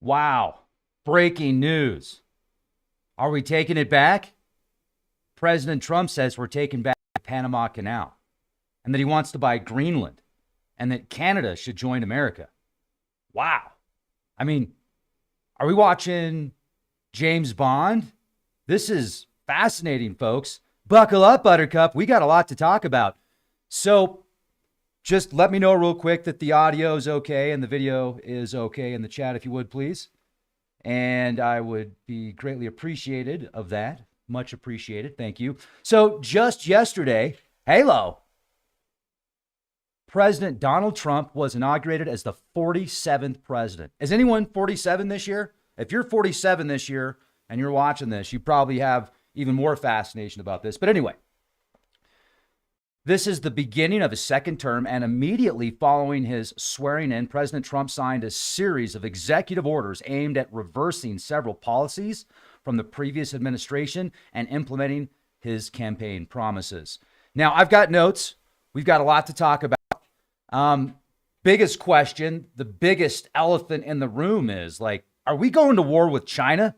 Wow. Breaking news. Are we taking it back? President Trump says we're taking back the Panama Canal and that he wants to buy Greenland and that Canada should join America. Wow. I mean, are we watching James Bond? This is fascinating, folks. Buckle up, Buttercup. We got a lot to talk about. So just let me know real quick that the audio is okay and the video is okay in the chat, if you would, please. And I would be greatly appreciated of that. Much appreciated. Thank you. So just yesterday, President Donald Trump was inaugurated as the 47th president. Is anyone 47 this year? If you're 47 this year and you're watching this, you probably have even more fascination about this. But anyway, this is the beginning of his second term, and immediately following his swearing in, President Trump signed a series of executive orders aimed at reversing several policies from the previous administration and implementing his campaign promises. Now, I've got notes. We've got a lot to talk about. Biggest question, the biggest elephant in the room is, are we going to war with China?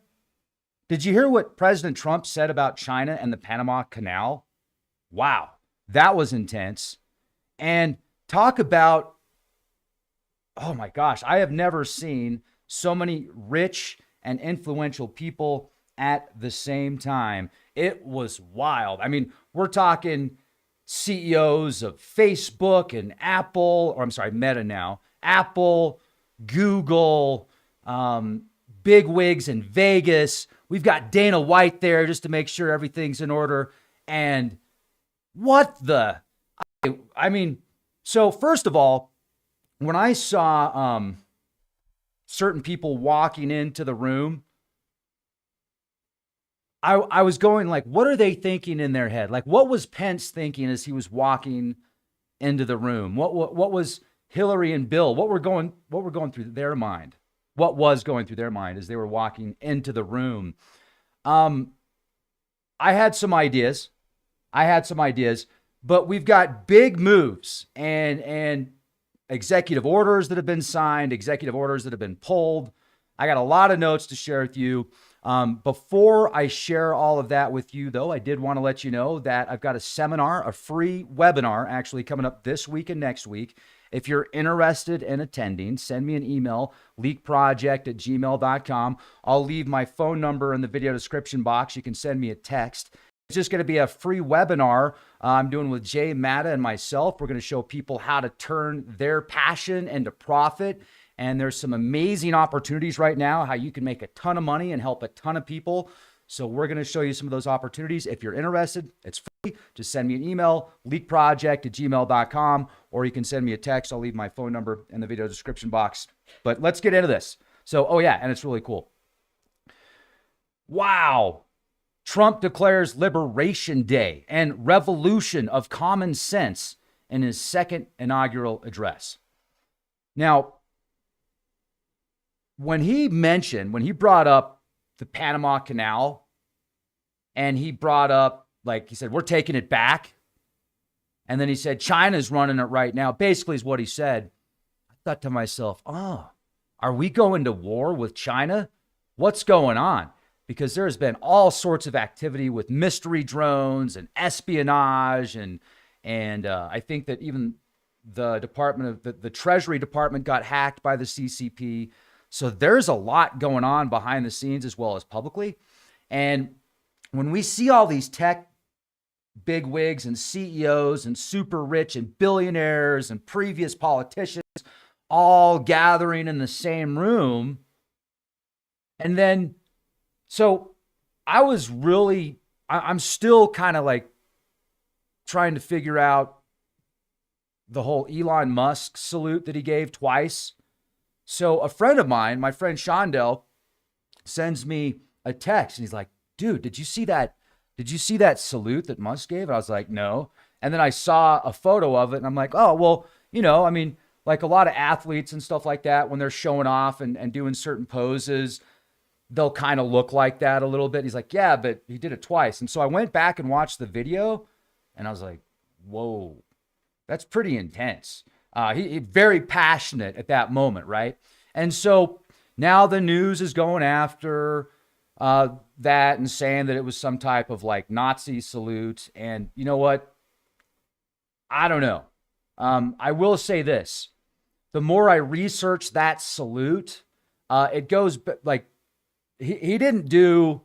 Did you hear what President Trump said about China and the Panama Canal? Wow. That was intense. And talk about, oh my gosh, I have never seen so many rich and influential people at the same time. It was wild. I mean, we're talking CEOs of Facebook and Apple, or I'm sorry, Meta now, Apple, Google, bigwigs in Vegas. We've got Dana White there just to make sure everything's in order. And what the, I mean, so first of all, when I saw certain people walking into the room, I was going what are they thinking in their head? What was Pence thinking as he was walking into the room? What was Hillary and Bill? What were going through their mind? What was going through their mind as they were walking into the room? I had some ideas. But we've got big moves and executive orders that have been signed, executive orders that have been pulled. I got a lot of notes to share with you. Before I share all of that with you, though, I did want to let you know that I've got a seminar, a free webinar actually coming up this week and next week. If you're interested in attending, send me an email, leakproject@gmail.com. I'll leave my phone number in the video description box. You can send me a text. It's just going to be a free webinar I'm doing with Jay Matta and myself. We're going to show people how to turn their passion into profit. And there's some amazing opportunities right now, how you can make a ton of money and help a ton of people. So we're going to show you some of those opportunities. If you're interested, it's free. Just send me an email, leakproject@gmail.com, or you can send me a text. I'll leave my phone number in the video description box. But let's get into this. So, oh yeah, and it's really cool. Wow. Trump declares Liberation Day and revolution of common sense in his second inaugural address. Now, when he brought up the Panama Canal, and he brought up, he said, we're taking it back. And then he said, China's running it right now. Basically is what he said. I thought to myself, are we going to war with China? What's going on? Because there has been all sorts of activity with mystery drones and espionage. And I think that even the the Treasury Department got hacked by the CCP. So there's a lot going on behind the scenes as well as publicly. And when we see all these tech bigwigs and CEOs and super rich and billionaires and previous politicians all gathering in the same room, and then, so I'm still kind of trying to figure out the whole Elon Musk salute that he gave twice. So a friend of mine, my friend Shondell, sends me a text and he's like, dude, did you see that salute that Musk gave? And I was like, no. And then I saw a photo of it and I'm like, oh, well, a lot of athletes and stuff like that, when they're showing off and doing certain poses, they'll kind of look like that a little bit. He's like, yeah, but he did it twice. And so I went back and watched the video and I was like, whoa, that's pretty intense. He very passionate at that moment, right? And so Now the news is going after that and saying that it was some type of like Nazi salute. And you know what? I don't know. I will say this. The more I research that salute, it goes like he didn't do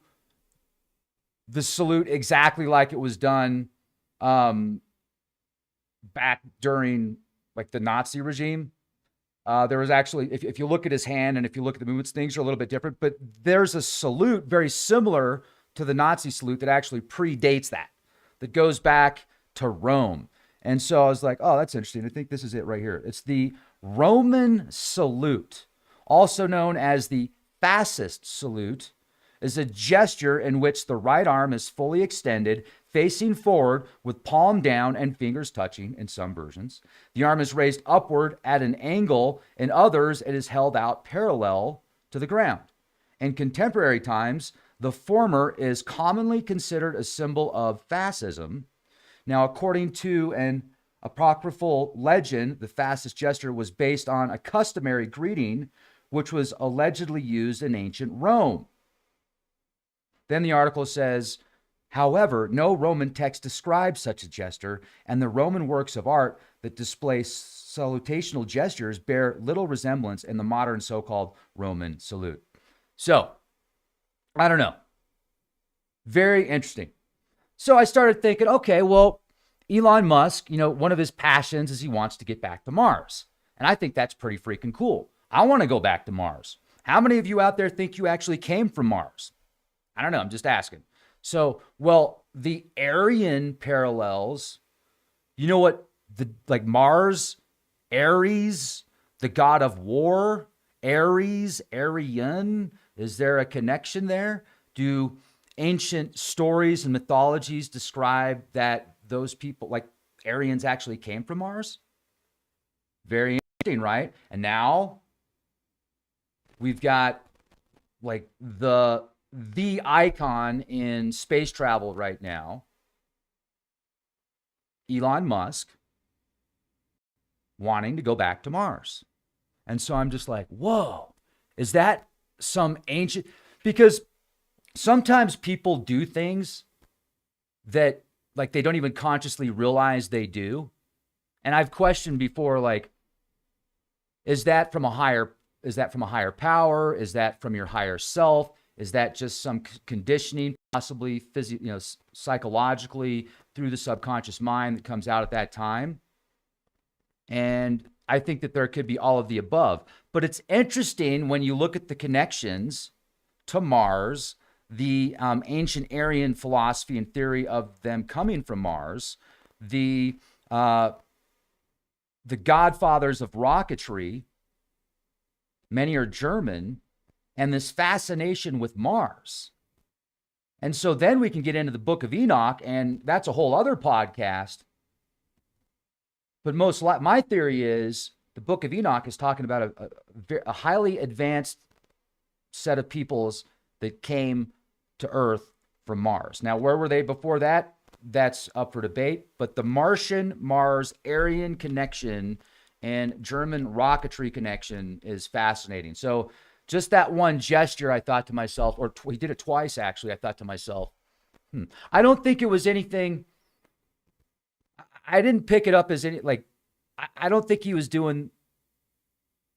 the salute exactly like it was done back during like the Nazi regime. There was actually, if you look at his hand and if you look at the movements, things are a little bit different, but there's a salute very similar to the Nazi salute that actually predates that goes back to Rome. And so I was like, oh, that's interesting. I think this is it right here. It's the Roman salute, also known as the fascist salute, is a gesture in which the right arm is fully extended, facing forward with palm down and fingers touching in some versions. The arm is raised upward at an angle. In others, it is held out parallel to the ground. In contemporary times, the former is commonly considered a symbol of fascism. Now, according to an apocryphal legend, the fascist gesture was based on a customary greeting, which was allegedly used in ancient Rome. Then the article says, however, no Roman text describes such a gesture, and the Roman works of art that display salutational gestures bear little resemblance in the modern so-called Roman salute. So, I don't know. Very interesting. So I started thinking, okay, well, Elon Musk, one of his passions is he wants to get back to Mars. And I think that's pretty freaking cool. I want to go back to Mars. How many of you out there think you actually came from Mars? I don't know. I'm just asking. So, well, the Aryan parallels, you know what? Like Mars, Ares, the god of war, Ares, Aryan, is there a connection there? Do ancient stories and mythologies describe that those people, like Aryans, actually came from Mars? Very interesting, right? And now we've got like the icon in space travel right now, Elon Musk, wanting to go back to Mars. And so I'm just like, whoa, is that some ancient? Because sometimes people do things that like they don't even consciously realize they do. And I've questioned before, like, is that from a higher power? Is that from your higher self? Is that just some conditioning, possibly psychologically through the subconscious mind that comes out at that time? And I think that there could be all of the above. But it's interesting when you look at the connections to Mars, the ancient Aryan philosophy and theory of them coming from Mars, the godfathers of rocketry, many are German, and this fascination with Mars. And so then we can get into the Book of Enoch, and that's a whole other podcast. But my theory is the Book of Enoch is talking about a highly advanced set of peoples that came to Earth from Mars. Now, where were they before that? That's up for debate. But the Martian, Mars, Aryan connection and German rocketry connection is fascinating. So just that one gesture, I thought to myself, or he did it twice, actually, I thought to myself, I don't think it was anything. I didn't pick it up as any, like, I don't think he was doing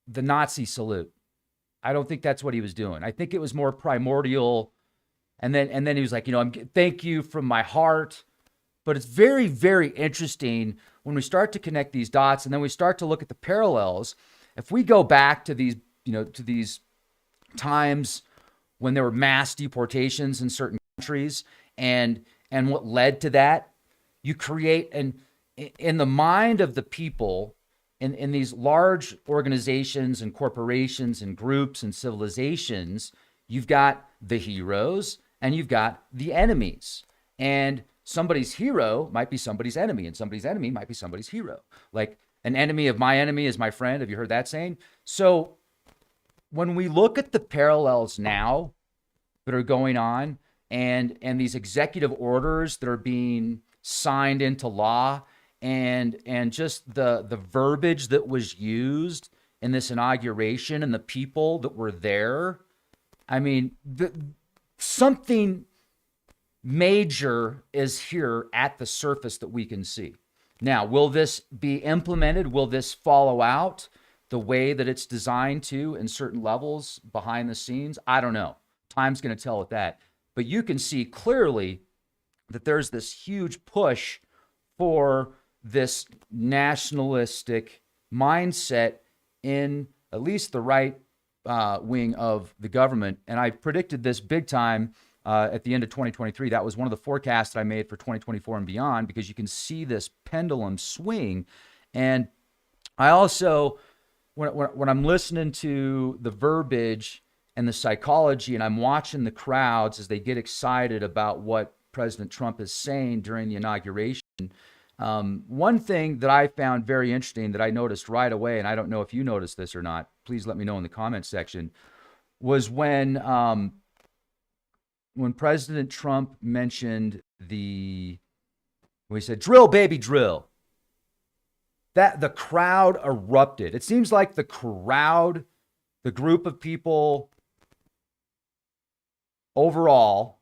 the Nazi salute. I don't think that's what he was doing. I think it was more primordial. And then he was like, thank you from my heart. But it's very, very interesting when we start to connect these dots and then we start to look at the parallels. If we go back to these, to these times when there were mass deportations in certain countries and what led to that, you create in the mind of the people in these large organizations and corporations and groups and civilizations, you've got the heroes and you've got the enemies. And somebody's hero might be somebody's enemy, and somebody's enemy might be somebody's hero. Like an enemy of my enemy is my friend. Have you heard that saying? So when we look at the parallels now that are going on and these executive orders that are being signed into law and just the verbiage that was used in this inauguration and the people that were there, I mean, something major is here at the surface that we can see. Now, will this be implemented? Will this follow out the way that it's designed to in certain levels behind the scenes? I don't know. Time's going to tell with that. But you can see clearly that there's this huge push for this nationalistic mindset in at least the right wing of the government. And I predicted this big time at the end of 2023. That was one of the forecasts that I made for 2024 and beyond, because you can see this pendulum swing. And I also, when I'm listening to the verbiage and the psychology, and I'm watching the crowds as they get excited about what President Trump is saying during the inauguration, one thing that I found very interesting that I noticed right away, and I don't know if you noticed this or not, please let me know in the comments section, was when President Trump mentioned when he said, "Drill, baby, drill," that the crowd erupted. It seems like the crowd, the group of people overall,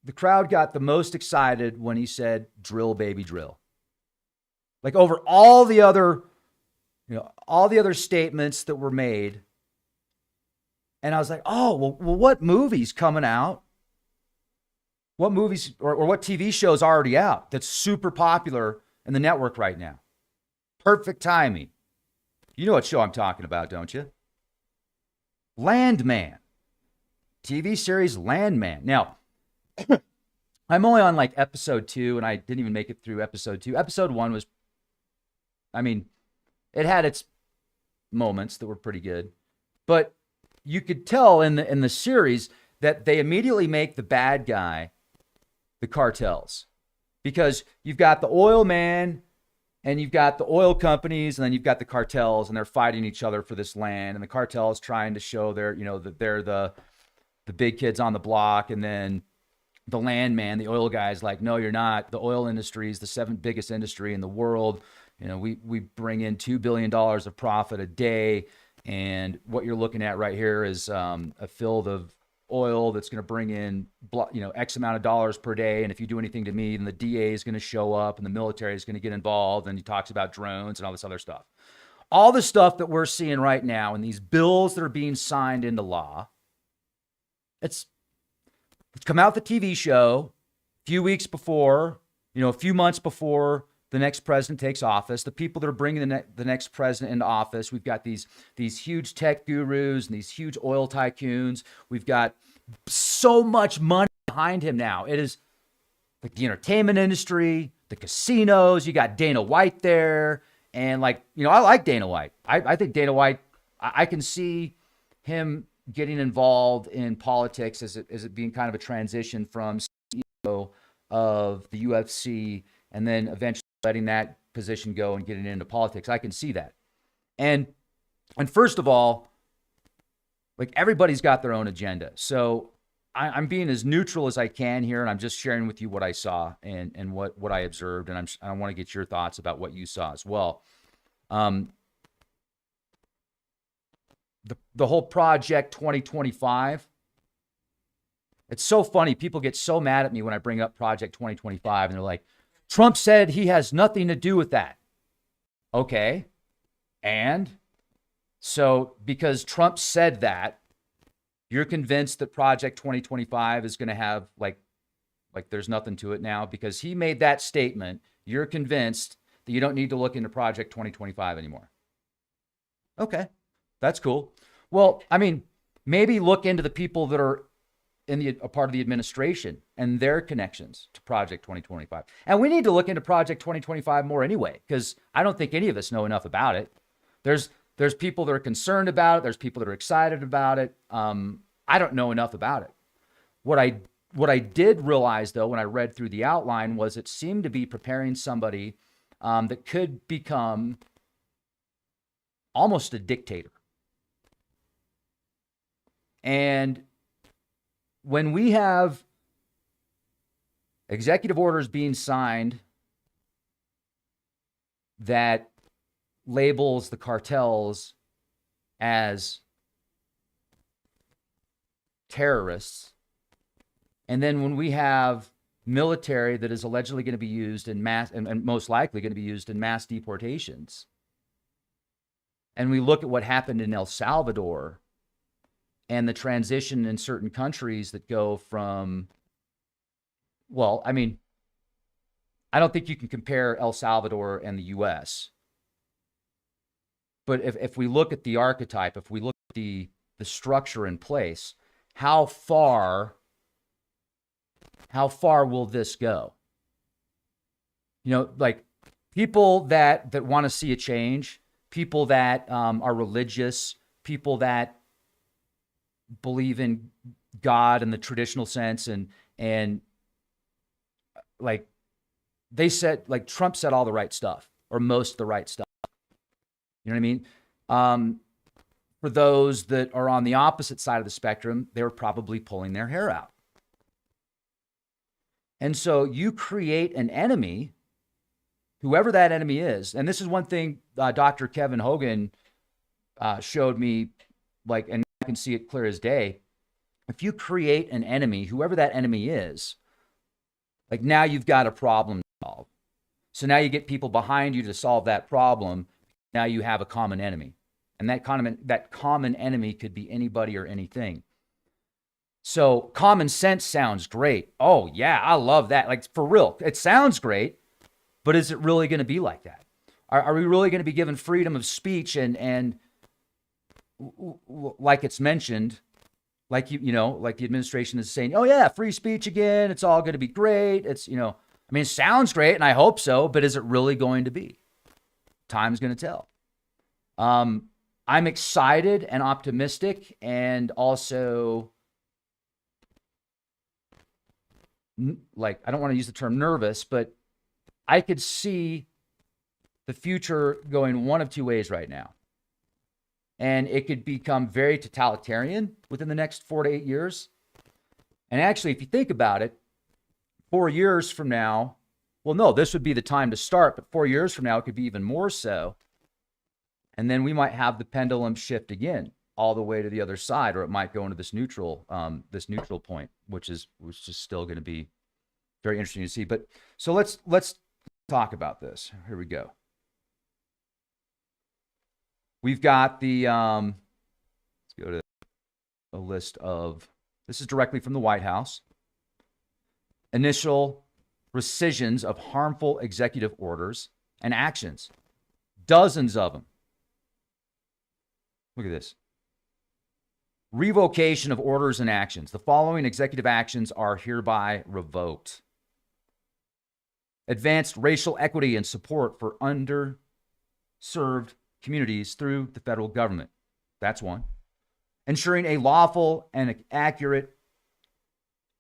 the crowd got the most excited when he said, "Drill, baby, drill." Like over all the other statements that were made. And I was like, oh, well, what movie's coming out? What movies or what TV show's already out that's super popular in the network right now? Perfect timing. You know what show I'm talking about, don't you? Landman. TV series Landman. Now, I'm only on like episode 2, and I didn't even make it through episode 2. Episode 1 was, I mean, it had its moments that were pretty good, but you could tell in the series that they immediately make the bad guy the cartels, because you've got the oil man and you've got the oil companies, and then you've got the cartels, and they're fighting each other for this land, and the cartels trying to show that they're the big kids on the block, and then the landman, the oil guy's like, no, you're not. The oil industry is the 7th biggest industry in the world. We bring in $2 billion of profit a day. And what you're looking at right here is a field of oil that's going to bring in, X amount of dollars per day. And if you do anything to me, then the DA is going to show up and the military is going to get involved. And he talks about drones and all this other stuff. All the stuff that we're seeing right now and these bills that are being signed into law, it's come out the TV show a few weeks before, a few months before the next president takes office. The people that are bringing the next president into office, we've got these huge tech gurus and these huge oil tycoons. We've got so much money behind him now. It is like the entertainment industry, the casinos. You got Dana White there. And I like Dana White. I think Dana White, I can see him getting involved in politics as it being kind of a transition from CEO of the UFC and then eventually letting that position go and getting into politics. I can see that. And first of all, everybody's got their own agenda. So I'm being as neutral as I can here, and I'm just sharing with you what I saw and what I observed, and I want to get your thoughts about what you saw as well. The whole Project 2025, it's so funny. People get so mad at me when I bring up Project 2025, and they're like, Trump said he has nothing to do with that. Okay. And so because Trump said that, you're convinced that Project 2025 is going to have there's nothing to it now because he made that statement. You're convinced that you don't need to look into Project 2025 anymore. Okay. That's cool. Well, I mean, maybe look into the people that are a part of the administration and their connections to Project 2025. And we need to look into Project 2025 more anyway, because I don't think any of us know enough about it. There's people that are concerned about it. There's people that are excited about it. I don't know enough about it. What I did realize, though, when I read through the outline was it seemed to be preparing somebody that could become almost a dictator. And when we have executive orders being signed that labels the cartels as terrorists. And then when we have military that is allegedly going to be used in mass, and most likely going to be used in mass deportations, and we look at what happened in El Salvador and the transition in certain countries that go from, well, I mean, I don't think you can compare El Salvador and the U.S. But if we look at the archetype, if we look at the structure in place, how far will this go? You know, like people that want to see a change, people that are religious, people that believe in God in the traditional sense, and like they said, like Trump said all the right stuff, or most of the right stuff. You know what I mean? For those that are on the opposite side of the spectrum, they're probably pulling their hair out. And so you create an enemy, whoever that enemy is. And this is one thing Dr. Kevin Hogan showed me, like, and I can see it clear as day. If you create an enemy, whoever that enemy is, like now you've got a problem to solve. So now you get people behind you to solve that problem. Now you have a common enemy. And that common enemy could be anybody or anything. So common sense sounds great. Oh, yeah, I love that. Like, for real, it sounds great, but is it really going to be like that? Are we really going to be given freedom of speech and like it's mentioned, like like the administration is saying, oh yeah, free speech again, it's all going to be great. It's, I mean, it sounds great and I hope so, but is it really going to be? Time's going to tell. I'm excited and optimistic, and also, like, I don't want to use the term nervous, but I could see the future going one of two ways right now. And it could become very totalitarian within the next 4 to 8 years. And actually, if you think about it, 4 years from now, well, no, this would be the time to start, but 4 years from now, it could be even more so. And then we might have the pendulum shift again, all the way to the other side, or it might go into this neutral point, which is still going to be very interesting to see. But so let's talk about this. Here we go. We've got the let's go to a list of, this is directly from the White House. Initial rescissions of harmful executive orders and actions. Dozens of them. Look at this. Revocation of orders and actions. The following executive actions are hereby revoked. Advanced racial equity and support for underserved communities through the federal government. That's one. Ensuring a lawful and accurate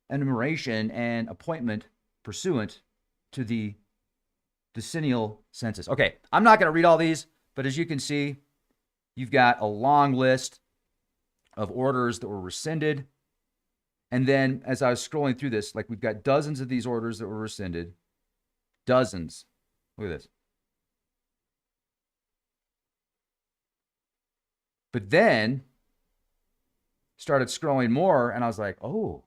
enumeration and appointment pursuant to the decennial census. Okay, I'm not going to read all these, but as you can see, you've got a long list of orders that were rescinded. And then as I was scrolling through this, like, we've got dozens of these orders that were rescinded. Dozens. Look at this. But then started scrolling more and I was like, oh,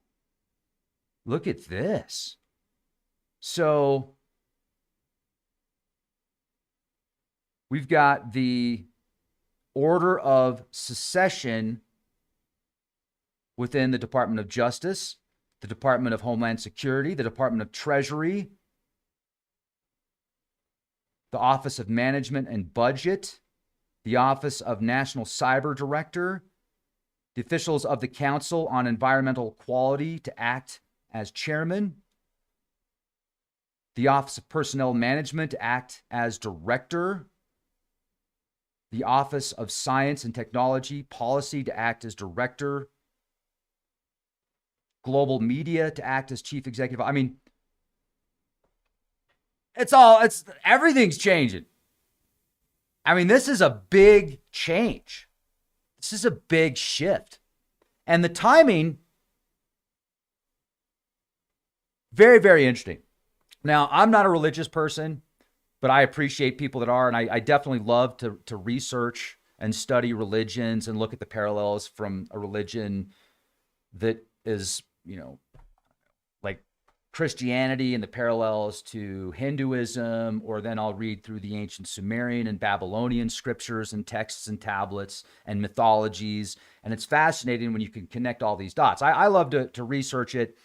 look at this. So we've got the order of secession within the Department of Justice, the Department of Homeland Security, the Department of Treasury, the Office of Management and Budget, the Office of National Cyber Director, the officials of the Council on Environmental Quality to act as chairman, the Office of Personnel Management to act as director, the Office of Science and Technology Policy to act as director, Global Media to act as chief executive. I mean, everything's changing. I mean, this is a big change. This is a big shift. And the timing, very, very interesting. Now, I'm not a religious person. but I appreciate people that are, and I definitely love to research and study religions and look at the parallels from a religion that is, like Christianity and the parallels to Hinduism, or then I'll read through the ancient Sumerian and Babylonian scriptures and texts and tablets and mythologies. And it's fascinating when you can connect all these dots. I love to research it,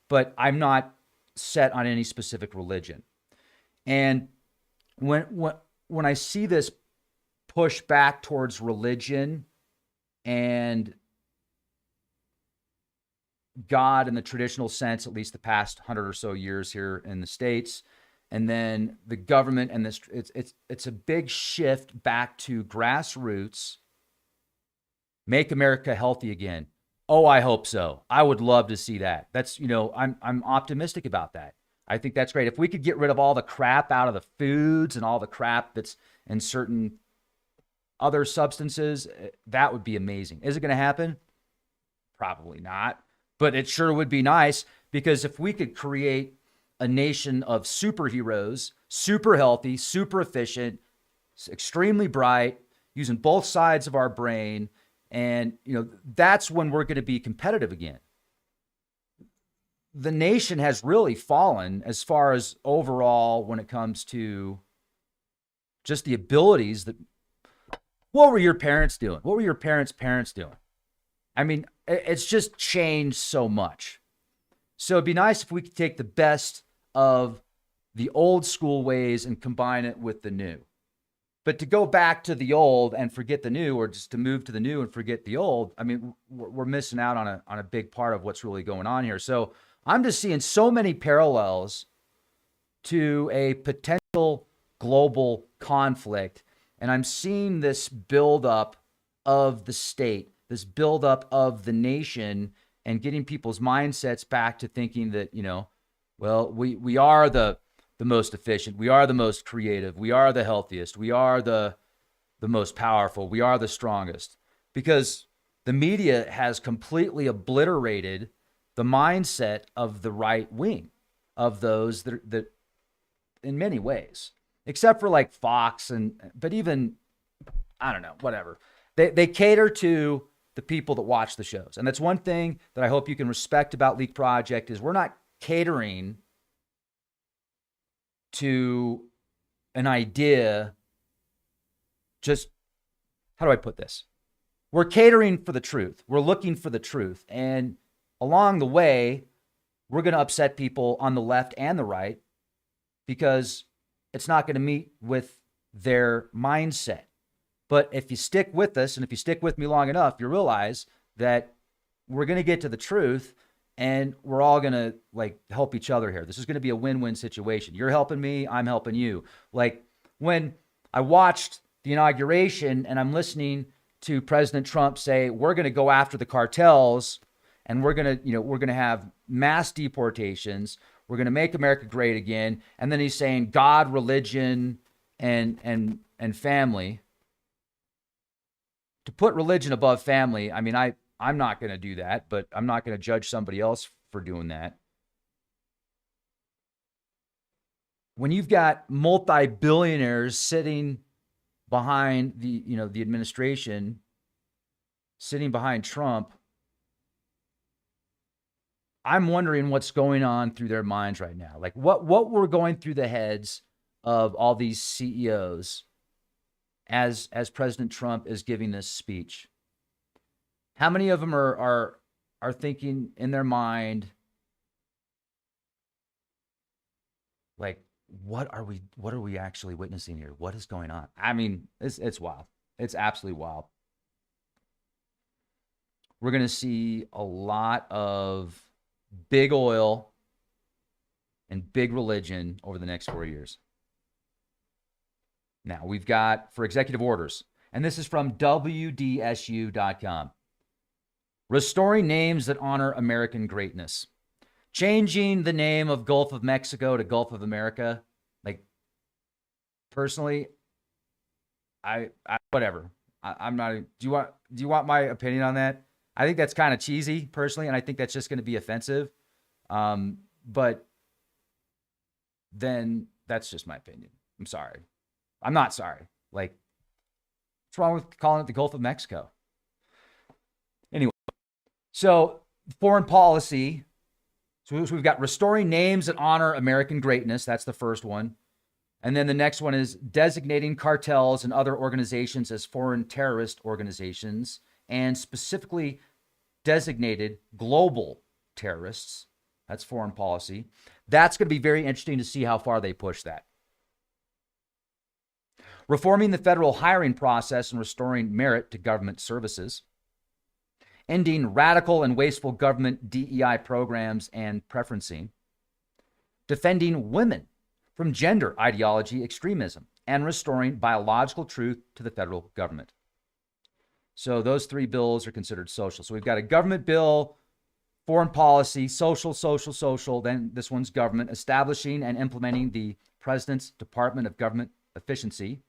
but I'm not set on any specific religion. And when I see this push back towards religion and God in the traditional sense, at least the past 100 or so years here in the States, and then the government and this, it's a big shift back to grassroots, make America healthy again. Oh, I hope so. I would love to see that. That's, I'm optimistic about that. I think that's great. If we could get rid of all the crap out of the foods and all the crap that's in certain other substances, that would be amazing. Is it going to happen? Probably not. But it sure would be nice, because if we could create a nation of superheroes, super healthy, super efficient, extremely bright, using both sides of our brain, and that's when we're going to be competitive again. The nation has really fallen as far as overall when it comes to just the abilities that. What were your parents doing? What were your parents' parents doing? I mean, it's just changed so much. So it'd be nice if we could take the best of the old school ways and combine it with the new. But to go back to the old and forget the new, or just to move to the new and forget the old, I mean, we're missing out on a big part of what's really going on here. So I'm just seeing so many parallels to a potential global conflict. And I'm seeing this buildup of the state, this buildup of the nation, and getting people's mindsets back to thinking that, well, we are the most efficient. We are the most creative. We are the healthiest. We are the most powerful. We are the strongest. Because the media has completely obliterated the mindset of the right wing, of those that in many ways, except for like Fox but even, I don't know, whatever. They cater to the people that watch the shows. And that's one thing that I hope you can respect about Leak Project, is we're not catering to an idea. Just, how do I put this? We're catering for the truth. We're looking for the truth. And along the way, we're going to upset people on the left and the right, because it's not going to meet with their mindset. But if you stick with us, and if you stick with me long enough, you realize that we're going to get to the truth, and we're all going to help each other here. This is going to be a win-win situation. You're helping me, I'm helping you. Like when I watched the inauguration and I'm listening to President Trump say, we're going to go after the cartels, and we're going to have mass deportations. We're going to make America great again. And then he's saying God, religion, and family. To put religion above family, I mean, I'm not going to do that, but I'm not going to judge somebody else for doing that. When you've got multi-billionaires sitting behind the administration, sitting behind Trump, I'm wondering what's going on through their minds right now. Like what were going through the heads of all these CEOs as President Trump is giving this speech. How many of them are thinking in their mind, like, what are we actually witnessing here? What is going on? I mean, it's wild. It's absolutely wild. We're going to see a lot of big oil and big religion over the next 4 years. Now, we've got, for executive orders, and this is from WDSU.com, restoring names that honor American greatness. Changing the name of Gulf of Mexico to Gulf of America. Like, personally, I whatever. I'm not. Do you want my opinion on that? I think that's kind of cheesy, personally, and I think that's just going to be offensive. But then that's just my opinion. I'm sorry. I'm not sorry. Like, what's wrong with calling it the Gulf of Mexico? Anyway, so foreign policy. So we've got restoring names that honor American greatness. That's the first one. And then the next one is designating cartels and other organizations as foreign terrorist organizations, and specifically designated global terrorists. That's foreign policy. That's going to be very interesting to see how far they push that. Reforming the federal hiring process and restoring merit to government services. Ending radical and wasteful government DEI programs and preferencing. Defending women from gender ideology extremism, and restoring biological truth to the federal government. So those three bills are considered social. So we've got a government bill, foreign policy, social. Then this one's government, establishing and implementing the President's Department of Government Efficiency.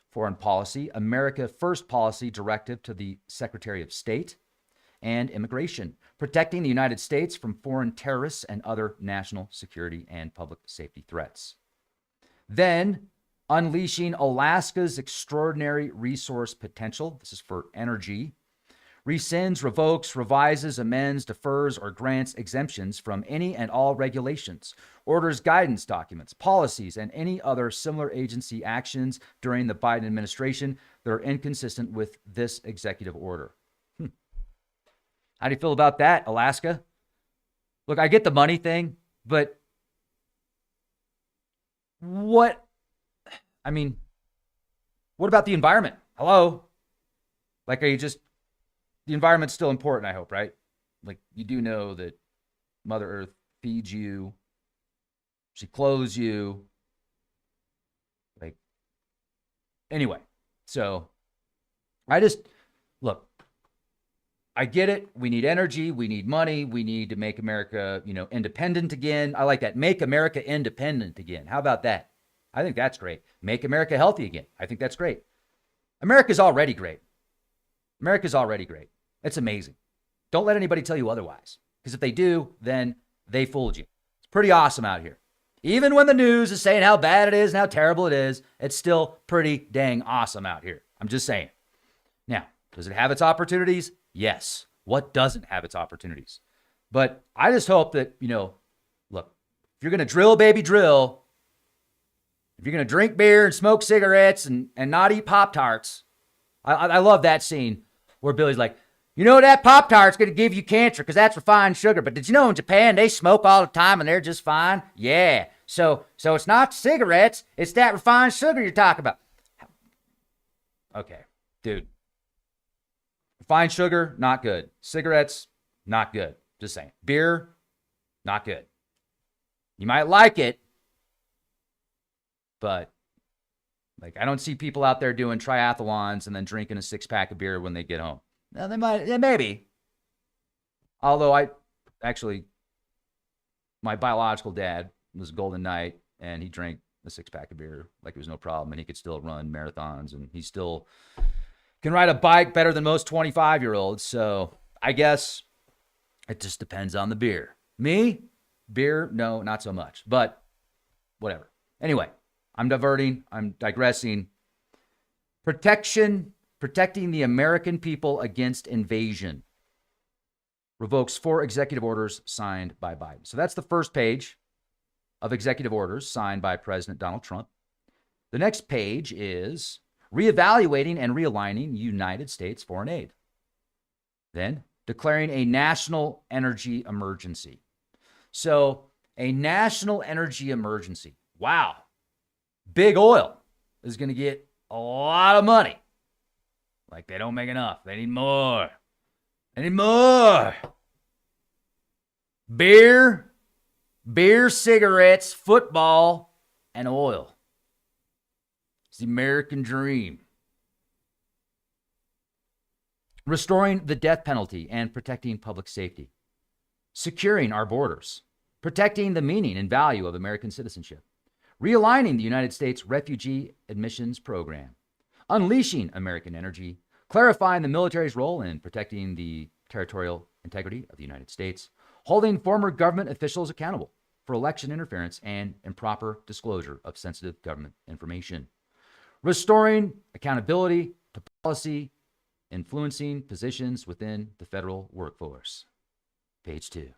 Foreign policy, America First policy directive to the Secretary of State. And immigration, protecting the United States from foreign terrorists and other national security and public safety threats. Then, unleashing Alaska's extraordinary resource potential. This is for energy. Rescinds, revokes, revises, amends, defers, or grants exemptions from any and all regulations, orders guidance documents, policies, and any other similar agency actions during the Biden administration that are inconsistent with this executive order. How do you feel about that, Alaska? Look, I get the money thing, but what about the environment? Hello? Like, the environment's still important, I hope, right? Like, you do know that Mother Earth feeds you, she clothes you. Like, anyway, so look, I get it. We need energy. We need money. We need to make America, independent again. I like that. Make America independent again. How about that? I think that's great. Make America healthy again. I think that's great. America's already great. America's already great. It's amazing. Don't let anybody tell you otherwise. Because if they do, then they fooled you. It's pretty awesome out here. Even when the news is saying how bad it is and how terrible it is, it's still pretty dang awesome out here. I'm just saying. Now, does it have its opportunities? Yes. What doesn't have its opportunities? But I just hope that, look, if you're going to drill, baby, drill. If you're going to drink beer and smoke cigarettes and not eat Pop-Tarts. I love that scene where Billy's like, that Pop-Tart's going to give you cancer because that's refined sugar. But did you know in Japan, they smoke all the time and they're just fine? Yeah. So it's not cigarettes. It's that refined sugar you're talking about. Okay, dude. Refined sugar, not good. Cigarettes, not good. Just saying. Beer, not good. You might like it, but I don't see people out there doing triathlons and then drinking a 6-pack of beer when they get home. Now, they might, maybe. Although my biological dad was a Golden Knight and he drank a 6-pack of beer like it was no problem, and he could still run marathons, and he still can ride a bike better than most 25-year-olds. So I guess it just depends on the beer. Me? Beer? No, not so much. But whatever. Anyway, I'm diverting. I'm digressing. Protecting the American people against invasion. Revokes 4 executive orders signed by Biden. So that's the first page of executive orders signed by President Donald Trump. The next page is reevaluating and realigning United States foreign aid. Then, declaring a national energy emergency. So, a national energy emergency. Wow. Big oil is going to get a lot of money. Like, they don't make enough. They need more. They need more. Beer, cigarettes, football, and oil. It's the American dream. Restoring the death penalty and protecting public safety. Securing our borders. Protecting the meaning and value of American citizenship. Realigning the United States Refugee Admissions Program. Unleashing American energy. Clarifying the military's role in protecting the territorial integrity of the United States. Holding former government officials accountable. for election interference and improper disclosure of sensitive government information. Restoring accountability to policy influencing positions within the federal workforce. Page 2.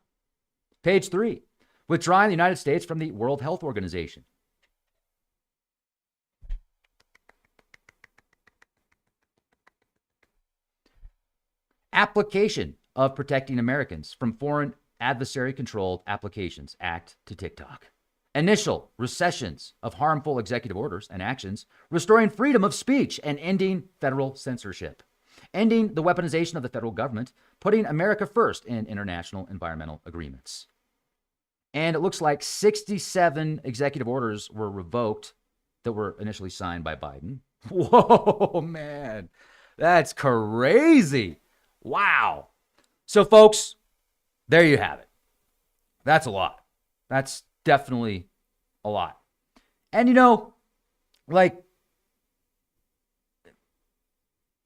Page 3. Withdrawing the United States from the World Health Organization. Application of Protecting Americans from Foreign Adversary-Controlled Applications Act to TikTok. Initial recessions of harmful executive orders and actions, restoring freedom of speech and ending federal censorship. Ending the weaponization of the federal government, putting America first in international environmental agreements. And it looks like 67 executive orders were revoked that were initially signed by Biden. Whoa, man. That's crazy. Wow. So, folks, there you have it. That's a lot. That's definitely a lot. And, like,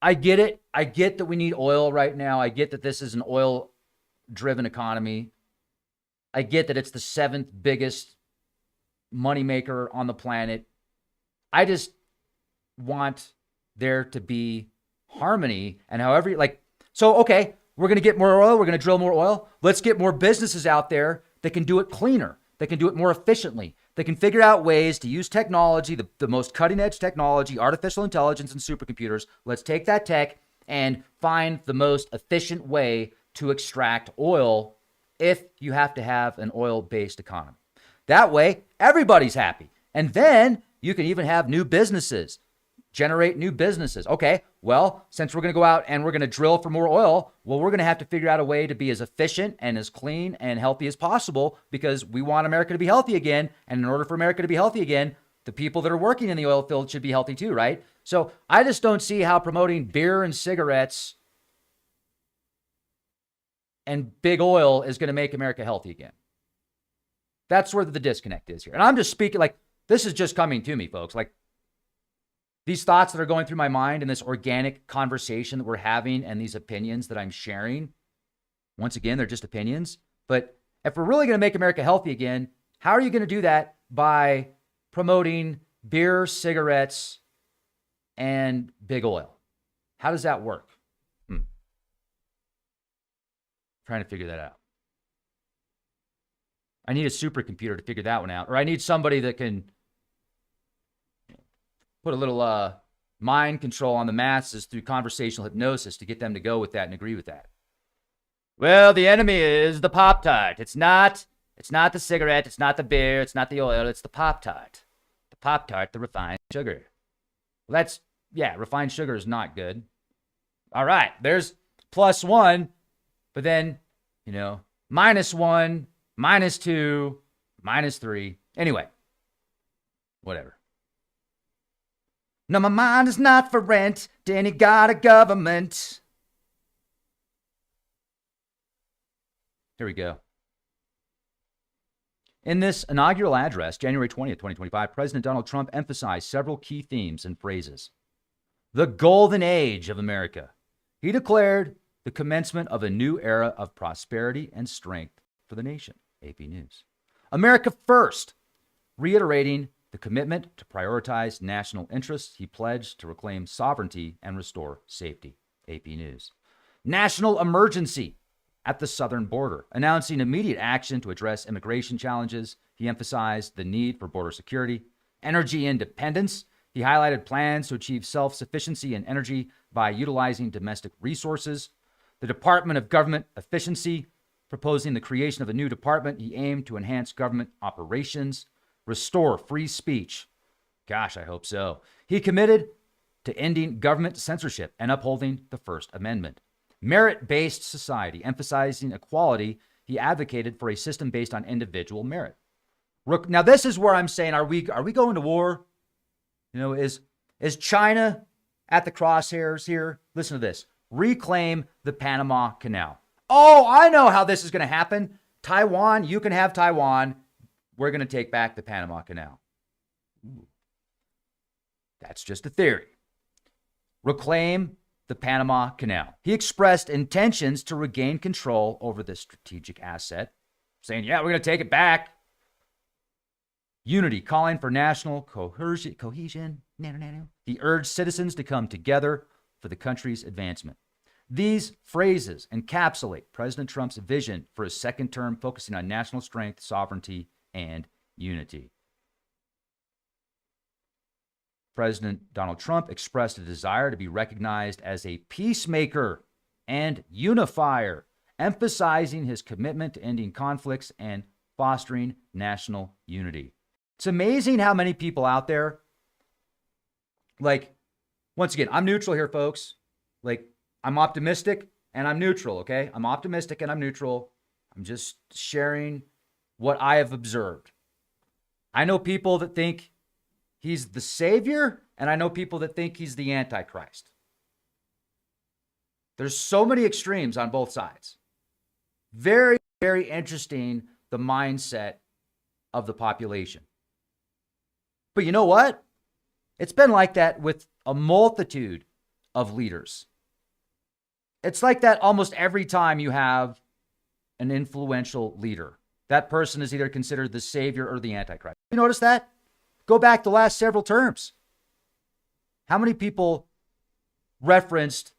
I get it. I get that we need oil right now. I get that this is an oil-driven economy. I get that it's the 7th biggest moneymaker on the planet. I just want there to be harmony and however, so, okay, we're going to get more oil. We're going to drill more oil. Let's get more businesses out there that can do it cleaner. They can do it more efficiently. They can figure out ways to use technology, the most cutting edge technology, artificial intelligence and supercomputers. Let's take that tech and find the most efficient way to extract oil if you have to have an oil-based economy. That way, everybody's happy. And then you can even have new businesses, generate new businesses. Okay, well, since we're going to go out and we're going to drill for more oil, well, we're going to have to figure out a way to be as efficient and as clean and healthy as possible because we want America to be healthy again. And in order for America to be healthy again, the people that are working in the oil field should be healthy too, right? So I just don't see how promoting beer and cigarettes and big oil is going to make America healthy again. That's where the disconnect is here. And I'm just speaking this is just coming to me, folks. These thoughts that are going through my mind and this organic conversation that we're having and these opinions that I'm sharing, once again, they're just opinions. But if we're really going to make America healthy again, how are you going to do that by promoting beer, cigarettes, and big oil? How does that work? Trying to figure that out. I need a supercomputer to figure that one out. Or I need somebody that can put a little mind control on the masses through conversational hypnosis to get them to go with that and agree with that. Well, the enemy is the Pop-Tart. It's not the cigarette. It's not the beer. It's not the oil. It's the Pop-Tart. The Pop-Tart, the refined sugar. Well, refined sugar is not good. All right, there's +1, but then, -1, -2, -3. Anyway, whatever. No, my mind is not for rent to any god or government. Here we go. In this inaugural address, January 20th, 2025, President Donald Trump emphasized several key themes and phrases. The golden age of America. He declared the commencement of a new era of prosperity and strength for the nation. AP News. America first, reiterating the commitment to prioritize national interests. He pledged to reclaim sovereignty and restore safety. AP News. National emergency at the southern border, announcing immediate action to address immigration challenges. He emphasized the need for border security. Energy independence. He highlighted plans to achieve self-sufficiency in energy by utilizing domestic resources. The Department of Government Efficiency, proposing the creation of a new department. He aimed to enhance government operations. Restore free speech. Gosh, I hope so. He committed to ending government censorship and upholding the First Amendment. Merit-based society, emphasizing equality. He advocated for a system based on individual merit. Now, this is where I'm saying, are we going to war? Is China at the crosshairs here? Listen to this. Reclaim the Panama Canal. Oh, I know how this is going to happen. Taiwan, you can have Taiwan. We're going to take back the Panama Canal. Ooh. That's just a theory. Reclaim the Panama Canal. He expressed intentions to regain control over this strategic asset, saying, yeah, we're going to take it back. unity, calling for national cohesion. He urged citizens to come together for the country's advancement. These phrases encapsulate President Trump's vision for his second term, focusing on national strength, sovereignty, and unity. President Donald Trump expressed a desire to be recognized as a peacemaker and unifier, emphasizing his commitment to ending conflicts and fostering national unity. It's amazing how many people out there, like, once again, I'm neutral here, folks. Like, I'm optimistic and I'm neutral, okay? I'm optimistic and I'm neutral. I'm just sharing what I have observed. I know people that think he's the savior, and I know people that think he's the Antichrist. There's so many extremes on both sides. Very, very interesting, the mindset of the population. But you know what? It's been like that with a multitude of leaders. It's like that almost every time you have an influential leader. That person is either considered the savior or the Antichrist. You notice that? Go back the last several terms. How many people referenced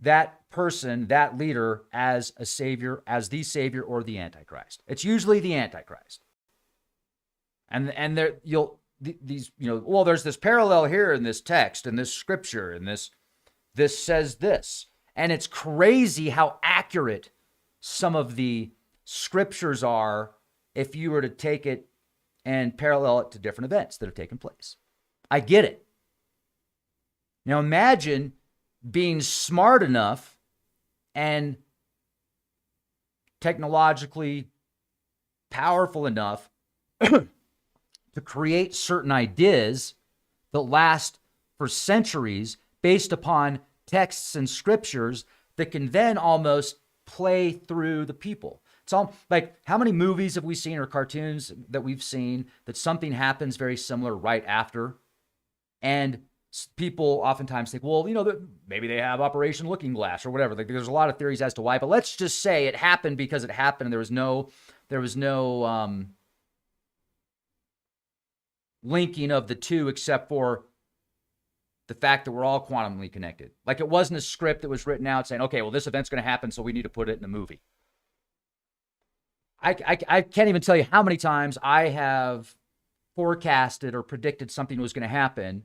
that person, that leader, as a savior, as the savior or the Antichrist? It's usually the Antichrist. And there these, well, there's this parallel here in this text, in this scripture, and this says this. And it's crazy how accurate some of the scriptures are if you were to take it and parallel it to different events that have taken place. I get it. Now imagine being smart enough and technologically powerful enough to create certain ideas that last for centuries based upon texts and scriptures that can then almost play through the people. It's all like, how many movies have we seen or cartoons that we've seen that something happens very similar right after? And people oftentimes think, well, maybe they have Operation Looking Glass or whatever. Like, there's a lot of theories as to why, but let's just say it happened because it happened. And there was no linking of the two except for the fact that we're all quantumly connected. Like, it wasn't a script that was written out saying, okay, well, this event's going to happen, so we need to put it in a movie. I can't even tell you how many times I have forecasted or predicted something was going to happen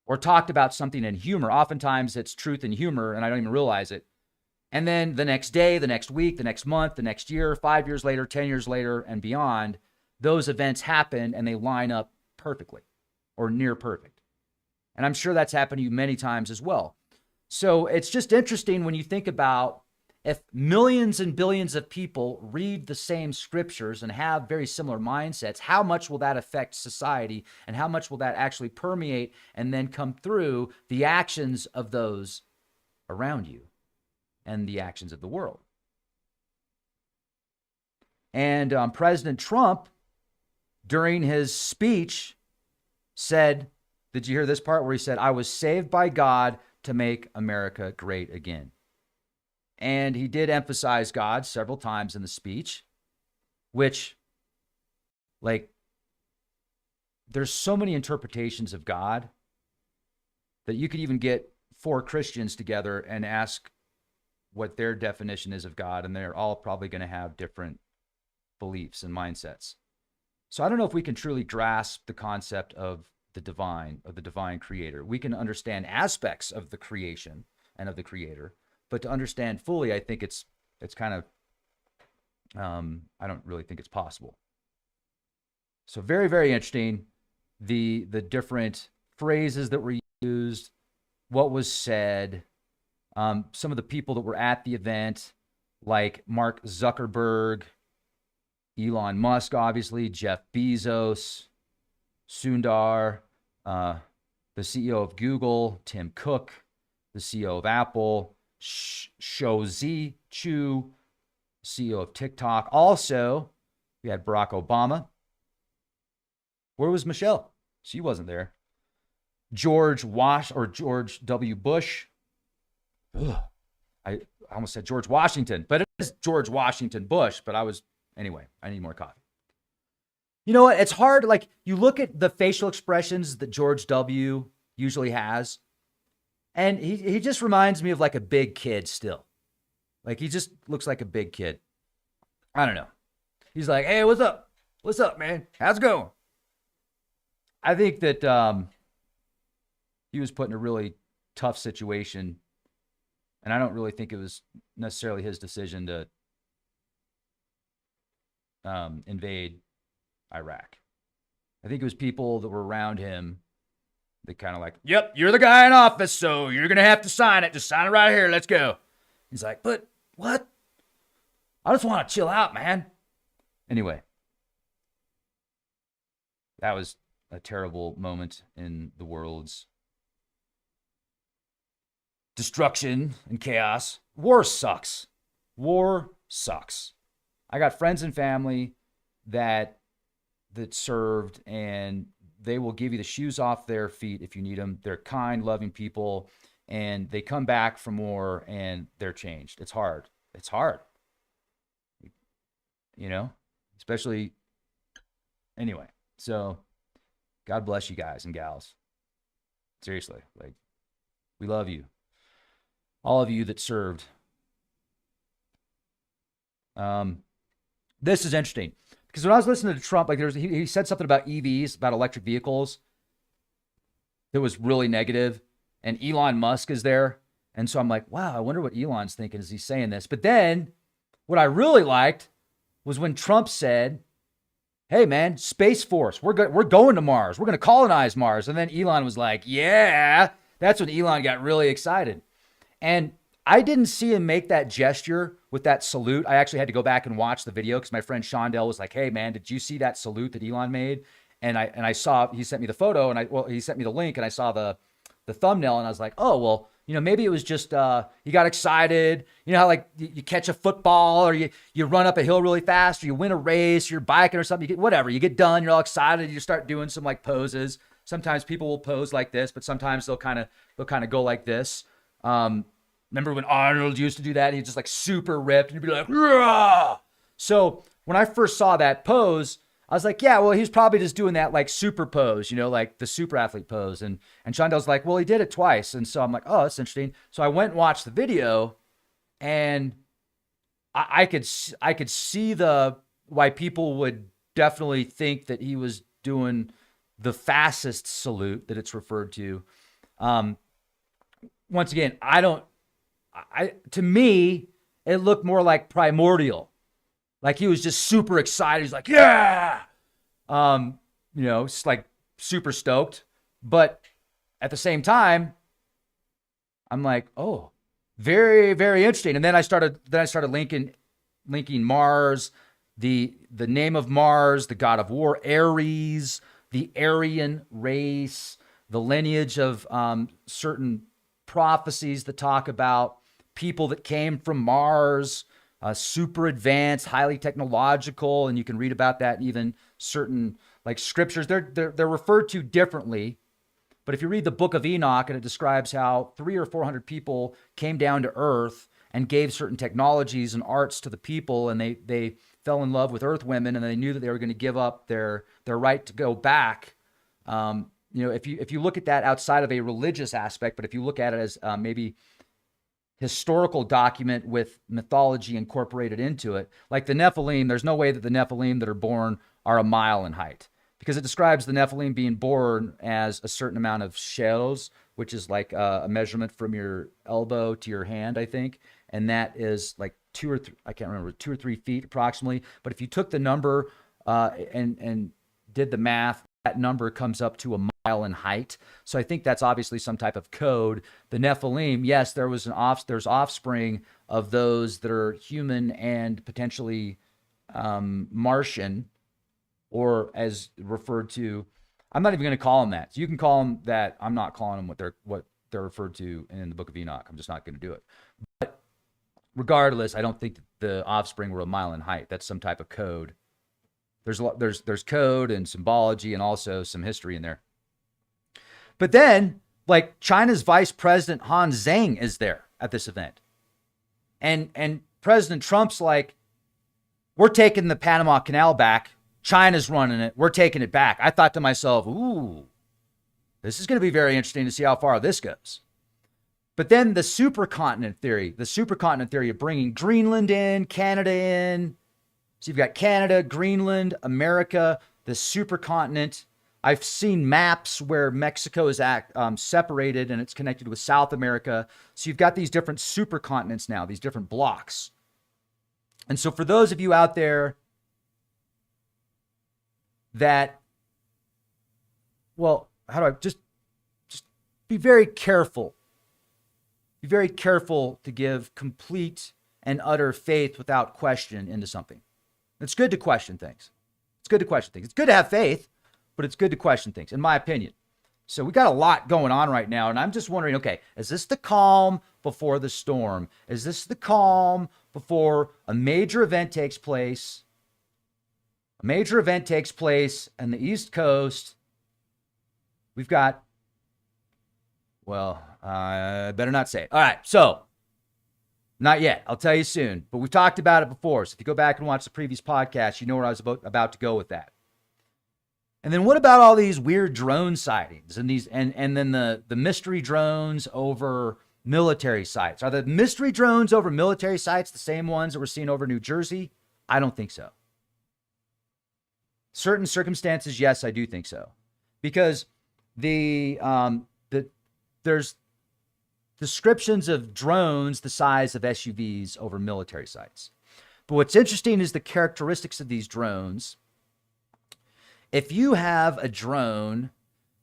or talked about something in humor. Oftentimes it's truth and humor, and I don't even realize it. And then the next day, the next week, the next month, the next year, 5 years later, 10 years later, and beyond, those events happen and they line up perfectly or near perfect. And I'm sure that's happened to you many times as well. So it's just interesting when you think about, if millions and billions of people read the same scriptures and have very similar mindsets, how much will that affect society, and how much will that actually permeate and then come through the actions of those around you and the actions of the world? And President Trump, during his speech, said, did you hear this part where he said, "I was saved by God to make America great again"? And he did emphasize God several times in the speech, which, like, there's so many interpretations of God that you could even get 4 Christians together and ask what their definition is of God, and they're all probably going to have different beliefs and mindsets. So I don't know if we can truly grasp the concept of the divine creator. We can understand aspects of the creation and of the creator, but to understand fully, I think it's kind of, I don't really think it's possible. So very, very interesting, the different phrases that were used, what was said, some of the people that were at the event, like Mark Zuckerberg, Elon Musk, obviously, Jeff Bezos, Sundar, the CEO of Google, Tim Cook, the CEO of Apple, Shou Chu, CEO of TikTok. Also, we had Barack Obama. Where was Michelle? She wasn't there. George W. Bush. Ugh. I almost said George Washington, but it is George Washington Bush. But anyway, I need more coffee. You know what? It's hard. Like, you look at the facial expressions that George W. usually has, and he just reminds me of like a big kid still. Like, he just looks like a big kid. I don't know. He's like, hey, what's up? What's up, man? How's it going? I think that he was put in a really tough situation, and I don't really think it was necessarily his decision to invade Iraq. I think it was people that were around him that kind of like, yep, you're the guy in office, so you're going to have to sign it. Just sign it right here. Let's go. He's like, but what? I just want to chill out, man. Anyway, that was a terrible moment in the world's destruction and chaos. War sucks. War sucks. I got friends and family that served, and they will give you the shoes off their feet if you need them. They're kind, loving people, and they come back from war and they're changed. It's hard. It's hard. You know, especially anyway. So God bless you guys and gals. Seriously, like, we love you. All of you that served. This is interesting because when I was listening to Trump, like, he said something about EVs, about electric vehicles, that was really negative, and Elon Musk is there, and so I'm like, wow, I wonder what Elon's thinking as he's saying this. But then, what I really liked was when Trump said, hey, man, Space Force, we're going to Mars. We're going to colonize Mars. And then Elon was like, yeah. That's when Elon got really excited. And I didn't see him make that gesture with that salute. I actually had to go back and watch the video because my friend Shondell was like, hey, man, did you see that salute that Elon made? And I saw, he sent me the photo, and he sent me the link, and I saw the thumbnail, and I was like, oh, well, you know, maybe it was just he got excited. You know how, like, you catch a football, or you run up a hill really fast, or you win a race, or you're biking or something. You get whatever. You get done. You're all excited. You start doing some like poses. Sometimes people will pose like this, but sometimes they'll kind of go like this. Remember when Arnold used to do that? He's just like super ripped, and you'd be like, rah! So when I first saw that pose, I was like, yeah, well, he's probably just doing that like super pose, you know, like the super athlete pose. And Shondell's like, well, he did it twice. And so I'm like, oh, that's interesting. So I went and watched the video, and I could see why people would definitely think that he was doing the fastest salute that it's referred to. Once again, to me, it looked more like primordial. Like he was just super excited. He's like, yeah, you know, it's like super stoked. But at the same time, I'm like, oh, very, very interesting. And then I started linking Mars, the name of Mars, the god of war, Ares, the Aryan race, the lineage of certain prophecies that talk about people that came from Mars. Super advanced, highly technological, and you can read about that in even certain like scriptures. They're referred to differently, but if you read the Book of Enoch, and it describes how 300 or 400 people came down to Earth and gave certain technologies and arts to the people, and they fell in love with Earth women, and they knew that they were going to give up their right to go back. You know, if you look at that outside of a religious aspect, but if you look at it as maybe historical document with mythology incorporated into it. Like the Nephilim, there's no way that the Nephilim that are born are a mile in height, because it describes the Nephilim being born as a certain amount of shells, which is like a measurement from your elbow to your hand, I think. And that is like 2 or 3, I can't remember, 2 or 3 feet approximately. But if you took the number and did the math, that number comes up to a mile in height. So I think that's obviously some type of code. The Nephilim, yes, there's offspring of those that are human and potentially Martian, or as referred to. I'm not even going to call them that. So you can call them that. I'm not calling them what they're referred to in the Book of Enoch. I'm just not going to do it. But regardless, I don't think that the offspring were a mile in height. That's some type of code. There's code and symbology and also some history in there. But then, like, China's Vice President Han Zheng is there at this event. And President Trump's like, we're taking the Panama Canal back China's running it. We're taking it back. I thought to myself, ooh, this is going to be very interesting to see how far this goes. But then the supercontinent theory of bringing Greenland in, Canada in. So you've got Canada, Greenland, America, the supercontinent. I've seen maps where Mexico is separated and it's connected with South America. So you've got these different supercontinents now, these different blocks. And so for those of you out there that, well, how do I just be very careful. Be very careful to give complete and utter faith without question into something. It's good to question things. It's good to have faith, but it's good to question things, in my opinion. So we got a lot going on right now, and I'm just wondering, okay, is this the calm before the storm? Is this the calm before a major event takes place? A major event takes place on the East Coast. We've got, well, I better not say it. All right, so not yet. I'll tell you soon. But we've talked about it before. So if you go back and watch the previous podcast, you know where I was about to go with that. And then what about all these weird drone sightings and these and then the mystery drones over military sites? Are the mystery drones over military sites the same ones that we're seeing over New Jersey? I don't think so. Certain circumstances, yes, I do think so. Because there's descriptions of drones the size of SUVs over military sites. But what's interesting is the characteristics of these drones. If you have a drone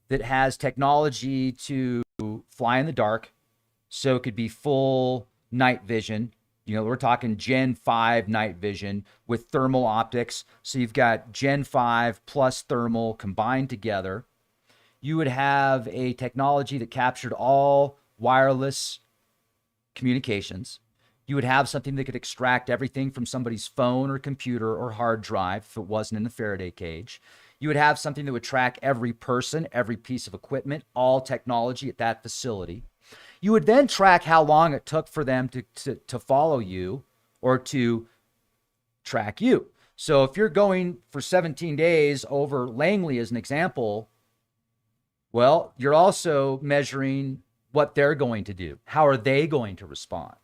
that has technology to fly in the dark, so it could be full night vision, we're talking Gen 5 night vision with thermal optics. So you've got Gen 5 plus thermal combined together. You would have a technology that captured all wireless communications. You would have something that could extract everything from somebody's phone or computer or hard drive if it wasn't in the Faraday cage. You would have something that would track every person, every piece of equipment, all technology at that facility. You would then track how long it took for them to follow you or to track you. So if you're going for 17 days over Langley as an example, well, you're also measuring what they're going to do. How are they going to respond?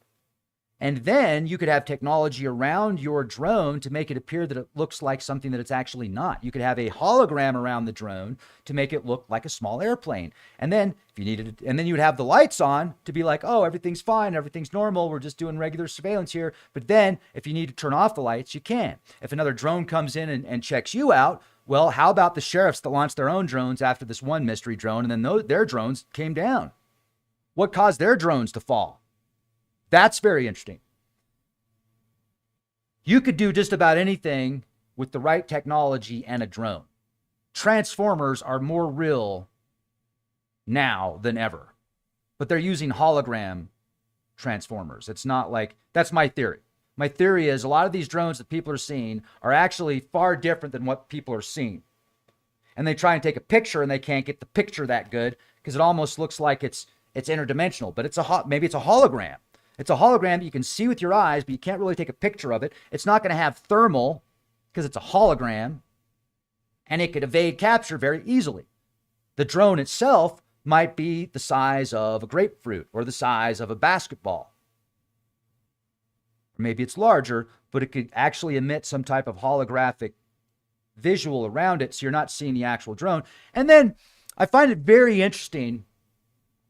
And then you could have technology around your drone to make it appear that it looks like something that it's actually not. You could have a hologram around the drone to make it look like a small airplane. And then if you needed it, and then you would have the lights on to be like, oh, everything's fine, everything's normal, we're just doing regular surveillance here. But then if you need to turn off the lights, you can. If another drone comes in and checks you out, well, how about the sheriffs that launched their own drones after this one mystery drone, and then their drones came down? What caused their drones to fall? That's very interesting. You could do just about anything with the right technology and a drone. Transformers are more real now than ever, but they're using hologram transformers. It's not like, that's my theory. My theory is a lot of these drones that people are seeing are actually far different than what people are seeing. And they try and take a picture and they can't get the picture that good because it almost looks like it's interdimensional, but maybe it's a hologram. It's a hologram that you can see with your eyes, but you can't really take a picture of it. It's not going to have thermal because it's a hologram, and it could evade capture very easily. The drone itself might be the size of a grapefruit or the size of a basketball. Or maybe it's larger, but it could actually emit some type of holographic visual around it, so you're not seeing the actual drone. And then I find it very interesting,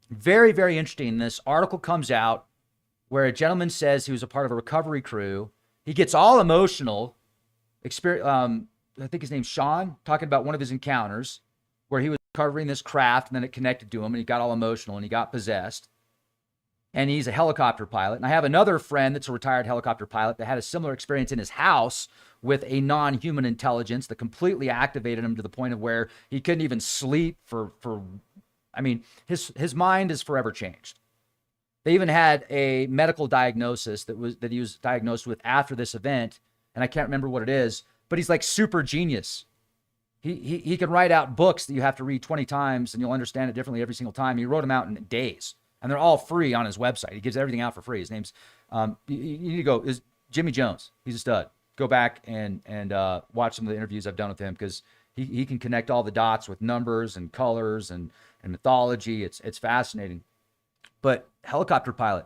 very, very interesting. This article comes out where a gentleman says he was a part of a recovery crew. He gets all emotional. I think his name's Sean, talking about one of his encounters where he was recovering this craft and then it connected to him and he got all emotional and he got possessed. And he's a helicopter pilot. And I have another friend that's a retired helicopter pilot that had a similar experience in his house with a non-human intelligence that completely activated him to the point of where he couldn't even sleep his mind is forever changed. They even had a medical diagnosis that he was diagnosed with after this event, and I can't remember what it is, but he's like super genius. He can write out books that you have to read 20 times and you'll understand it differently every single time. He wrote them out in days, and they're all free on his website. He gives everything out for free. His name's, you need to go, is Jimmy Jones. He's a stud. go back and watch some of the interviews I've done with him, because he can connect all the dots with numbers and colors and mythology. It's fascinating. But helicopter pilot,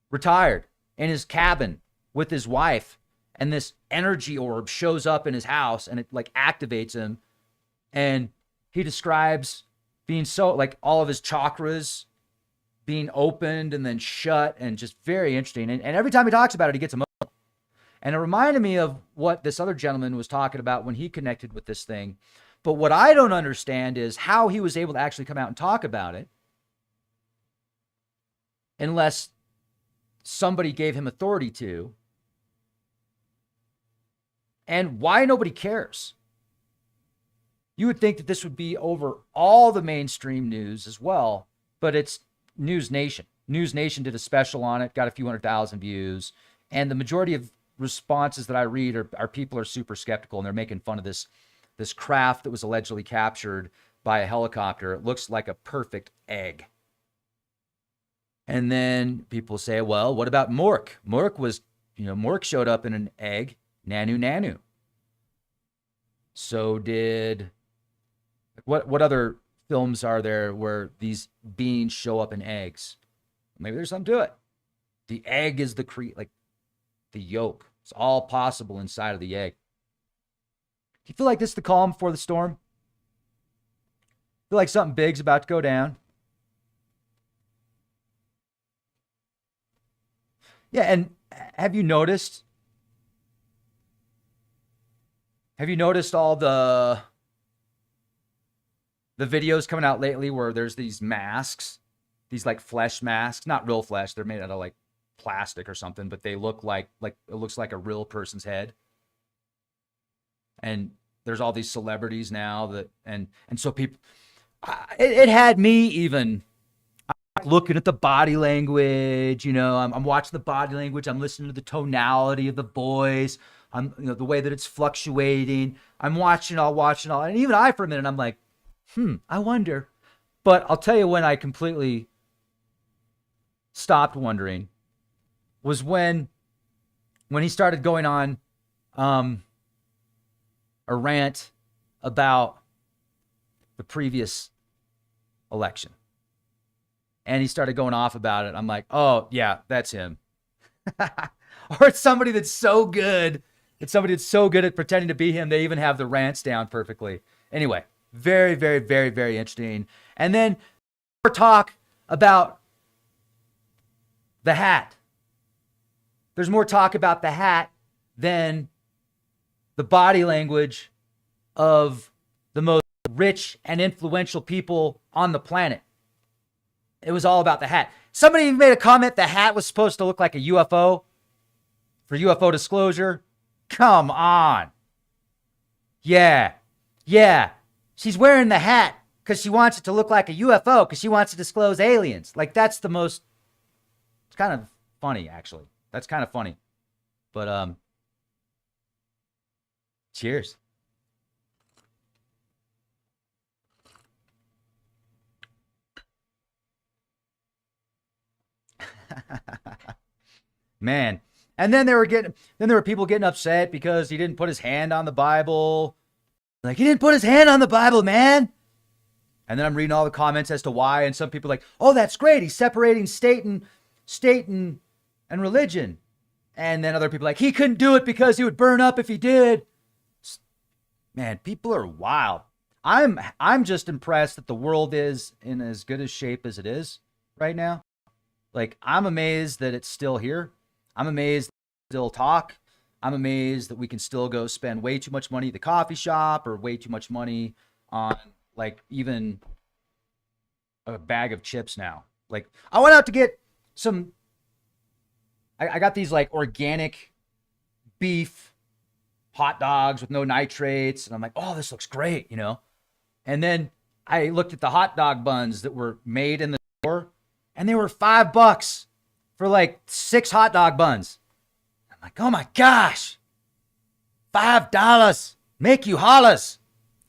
retired in his cabin with his wife, and this energy orb shows up in his house and it like activates him. And he describes being so like all of his chakras being opened and then shut, and just very interesting. And every time he talks about it, he gets emotional. And it reminded me of what this other gentleman was talking about when he connected with this thing. But what I don't understand is how he was able to actually come out and talk about it, unless somebody gave him authority to, and why nobody cares. You would think that this would be over all the mainstream news as well, but it's News Nation. News Nation did a special on it, got a few 100,000 views, and the majority of responses that I read are people are super skeptical, and they're making fun of this craft that was allegedly captured by a helicopter. It looks like a perfect egg. And then people say, well, what about Mork? Mork showed up in an egg. Nanu. So did, what other films are there where these beings show up in eggs? Maybe there's something to it. The egg is the the yolk. It's all possible inside of the egg. Do you feel like this is the calm before the storm? Feel like something big's about to go down? Yeah, and have you noticed all the videos coming out lately where there's these masks, these like flesh masks, not real flesh, they're made out of like plastic or something, but they look like it looks like a real person's head. And there's all these celebrities now that, and so people, it had me even looking at the body language, I'm watching the body language. I'm listening to the tonality of the voice. I'm, the way that it's fluctuating. I'm watching all. And even I, for a minute, I'm like, I wonder. But I'll tell you when I completely stopped wondering was when he started going on a rant about the previous election. And he started going off about it. I'm like, oh, yeah, that's him. Or it's somebody that's so good. It's somebody that's so good at pretending to be him. They even have the rants down perfectly. Anyway, very, very, very, very interesting. And then more talk about the hat. There's more talk about the hat than the body language of the most rich and influential people on the planet. It was all about the hat. Somebody even made a comment the hat was supposed to look like a UFO for UFO disclosure. Come on. Yeah. She's wearing the hat because she wants it to look like a UFO because she wants to disclose aliens. Like, that's the most, it's kind of funny, actually. That's kind of funny. But, cheers. Man. And then there were people getting upset because he didn't put his hand on the Bible. Like, he didn't put his hand on the Bible, man. And then I'm reading all the comments as to why, and some people are like, oh, that's great. He's separating state and religion. And then other people are like, he couldn't do it because he would burn up if he did. Man, people are wild. I'm just impressed that the world is in as good a shape as it is right now. Like, I'm amazed that it's still here. I'm amazed that we still talk. I'm amazed that we can still go spend way too much money at the coffee shop or way too much money on, like, even a bag of chips now. Like, I went out to get some, I got these, like, organic beef hot dogs with no nitrates. And I'm like, oh, this looks great, And then I looked at the hot dog buns that were made in the store, and they were $5 for like 6 hot dog buns. I'm like, oh my gosh, $5 make you hollers.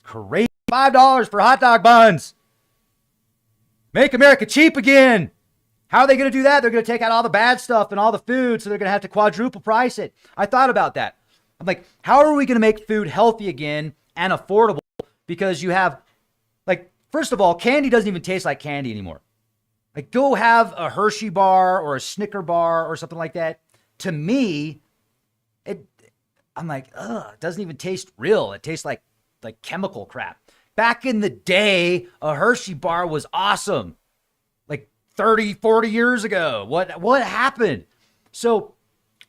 Crazy. $5 for hot dog buns. Make America cheap again. How are they going to do that? They're going to take out all the bad stuff and all the food, so they're going to have to quadruple price it. I thought about that. I'm like, how are we going to make food healthy again and affordable? Because you have, like, first of all, candy doesn't even taste like candy anymore. Like, go have a Hershey bar or a Snicker bar or something like that. To me, I'm like, it doesn't even taste real. It tastes like chemical crap. Back in the day, a Hershey bar was awesome. Like 30, 40 years ago. What happened? So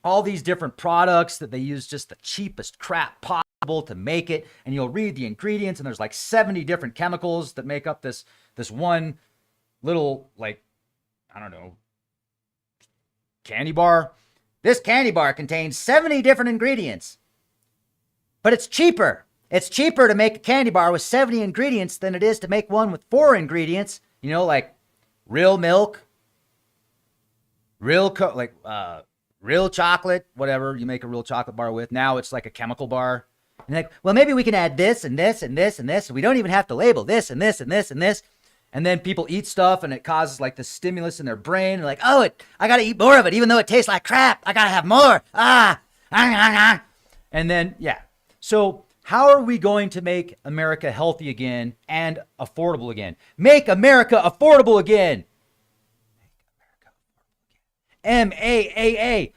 all these different products that they use just the cheapest crap possible to make it. And you'll read the ingredients and there's like 70 different chemicals that make up this one little, like, I don't know, candy bar. This candy bar contains 70 different ingredients, but it's cheaper. It's cheaper to make a candy bar with 70 ingredients than it is to make one with 4 ingredients, you know, like real milk, real chocolate, whatever you make a real chocolate bar with. Now it's like a chemical bar. And like, well, maybe we can add this and this and this and this. We don't even have to label this and this and this and this. And then people eat stuff and it causes like the stimulus in their brain. Like, oh, I got to eat more of it, even though it tastes like crap. I got to have more. And then, yeah. So how are we going to make America healthy again and affordable again? Make America affordable again. MAAA.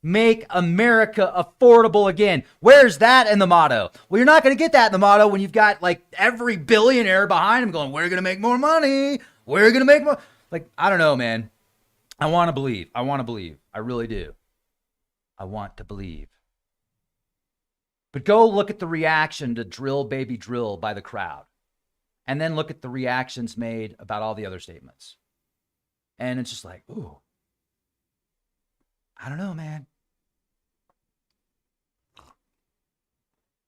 Make America affordable again. Where's that in the motto? Well, you're not going to get that in the motto when you've got like every billionaire behind him going, we're going to make more money. We're going to make more. Like, I don't know, man. I want to believe. I really do. I want to believe. But go look at the reaction to Drill Baby Drill by the crowd. And then look at the reactions made about all the other statements. And it's just like, ooh. I don't know, man.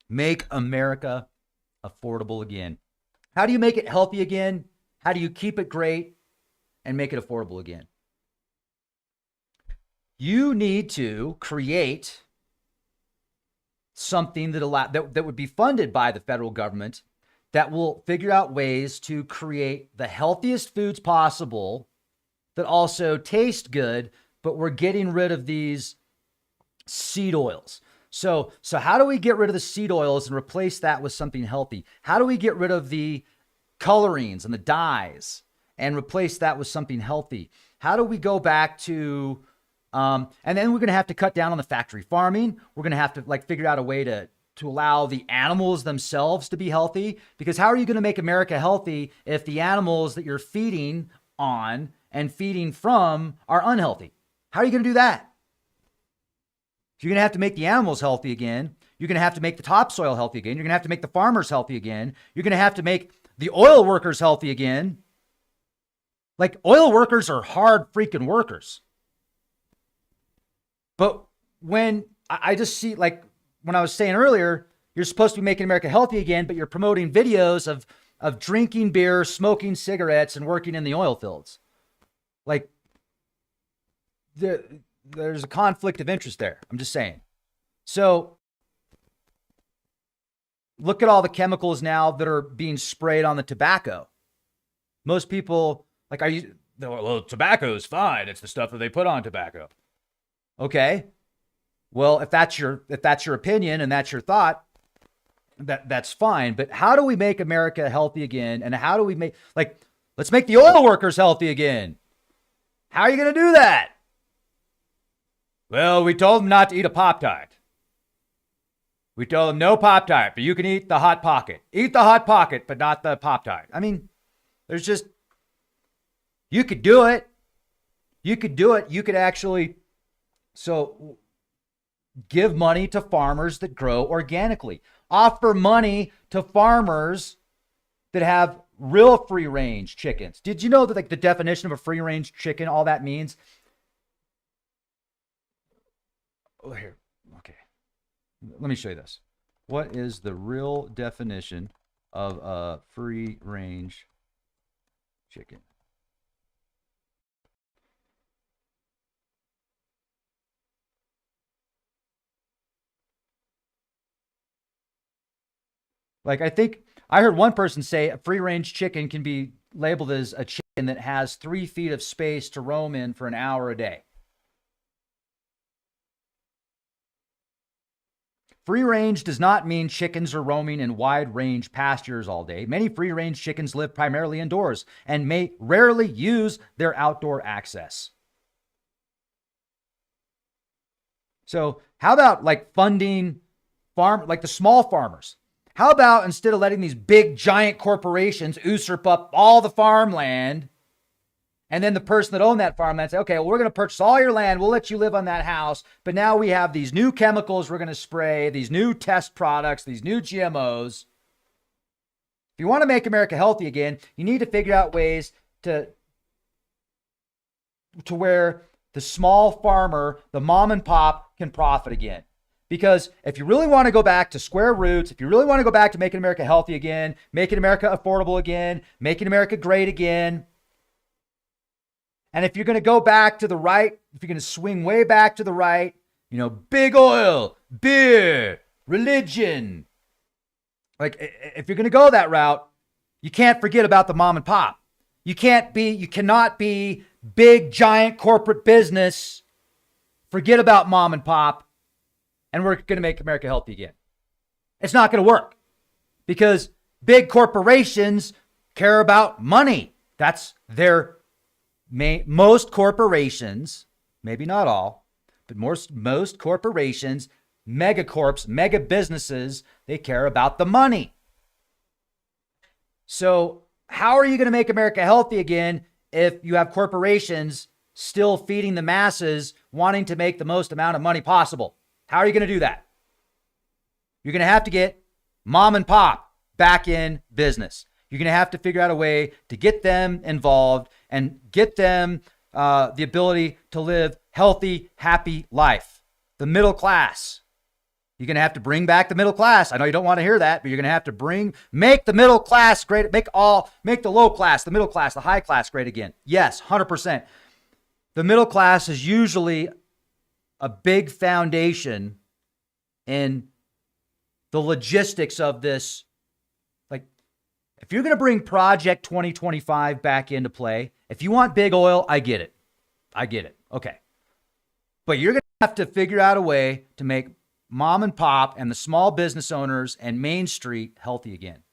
Make America affordable again. How do you make it healthy again? How do you keep it great and make it affordable again? You need to create something that would be funded by the federal government that will figure out ways to create the healthiest foods possible that also taste good, but we're getting rid of these seed oils. So how do we get rid of the seed oils and replace that with something healthy? How do we get rid of the colorings and the dyes and replace that with something healthy? How do we go back to, and then we're going to have to cut down on the factory farming. We're going to have to like figure out a way to allow the animals themselves to be healthy, because how are you going to make America healthy if the animals that you're feeding on and feeding from are unhealthy? How are you going to do that? You're going to have to make the animals healthy again. You're going to have to make the topsoil healthy again. You're going to have to make the farmers healthy again. You're going to have to make the oil workers healthy again. Like, oil workers are hard freaking workers. But when I just see, like when I was saying earlier, you're supposed to be making America healthy again, but you're promoting videos of drinking beer, smoking cigarettes, and working in the oil fields. Like, there's a conflict of interest there. I'm just saying. So look at all the chemicals now that are being sprayed on the tobacco. Most people, like, well, tobacco is fine. It's the stuff that they put on tobacco. Okay. Well, if that's your opinion and that's your thought, that's fine. But how do we make America healthy again? And how do we make, like, let's make the oil workers healthy again. How are you going to do that? Well, we told them not to eat a Pop-Tart. We told them no Pop-Tart, but you can eat the Hot Pocket. Eat the Hot Pocket, but not the Pop-Tart. I mean, there's just, you could do it. You could do it. You could actually, so give money to farmers that grow organically. Offer money to farmers that have real free-range chickens. Did you know that, like, the definition of a free-range chicken, all that means? Oh, here. Okay. Let me show you this. What is the real definition of a free-range chicken? Like, I think I heard one person say a free-range chicken can be labeled as a chicken that has 3 feet of space to roam in for an hour a day. Free range does not mean chickens are roaming in wide range pastures all day. Many free range chickens live primarily indoors and may rarely use their outdoor access. So how about like funding like the small farmers? How about instead of letting these big giant corporations usurp up all the farmland, and then the person that owned that farmland say, okay, well, we're going to purchase all your land. We'll let you live on that house. But now we have these new chemicals we're going to spray, these new test products, these new GMOs. If you want to make America healthy again, you need to figure out ways to where the small farmer, the mom and pop can profit again. Because if you really want to go back to square roots, if you really want to go back to making America healthy again, making America affordable again, making America great again, and if you're going to go back to the right, if you're going to swing way back to the right, big oil, beer, religion, like if you're going to go that route, you can't forget about the mom and pop. You cannot be big, giant corporate business. Forget about mom and pop. And we're going to make America healthy again. It's not going to work because big corporations care about money. That's their most corporations, maybe not all, but most corporations, megacorps, mega businesses, they care about the money. So how are you going to make America healthy again if you have corporations still feeding the masses, wanting to make the most amount of money possible? How are you going to do that? You're going to have to get mom and pop back in business. You're going to have to figure out a way to get them involved and get them the ability to live healthy, happy life. The middle class. You're going to have to bring back the middle class. I know you don't want to hear that, but you're going to have to make the middle class great. Make the low class, the middle class, the high class great again. Yes, 100%. The middle class is usually a big foundation in the logistics of this. Like, if you're going to bring Project 2025 back into play, if you want big oil, I get it. Okay. But you're going to have to figure out a way to make mom and pop and the small business owners and Main Street healthy again,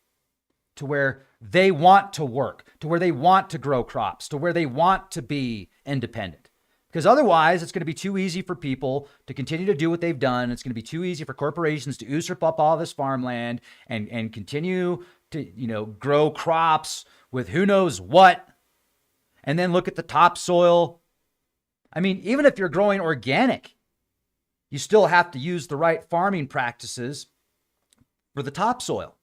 to where they want to work, to where they want to grow crops, to where they want to be independent. Because otherwise, it's going to be too easy for people to continue to do what they've done. It's going to be too easy for corporations to usurp up all this farmland and continue to, grow crops with who knows what. And then look at the topsoil. I mean, even if you're growing organic, you still have to use the right farming practices for the topsoil.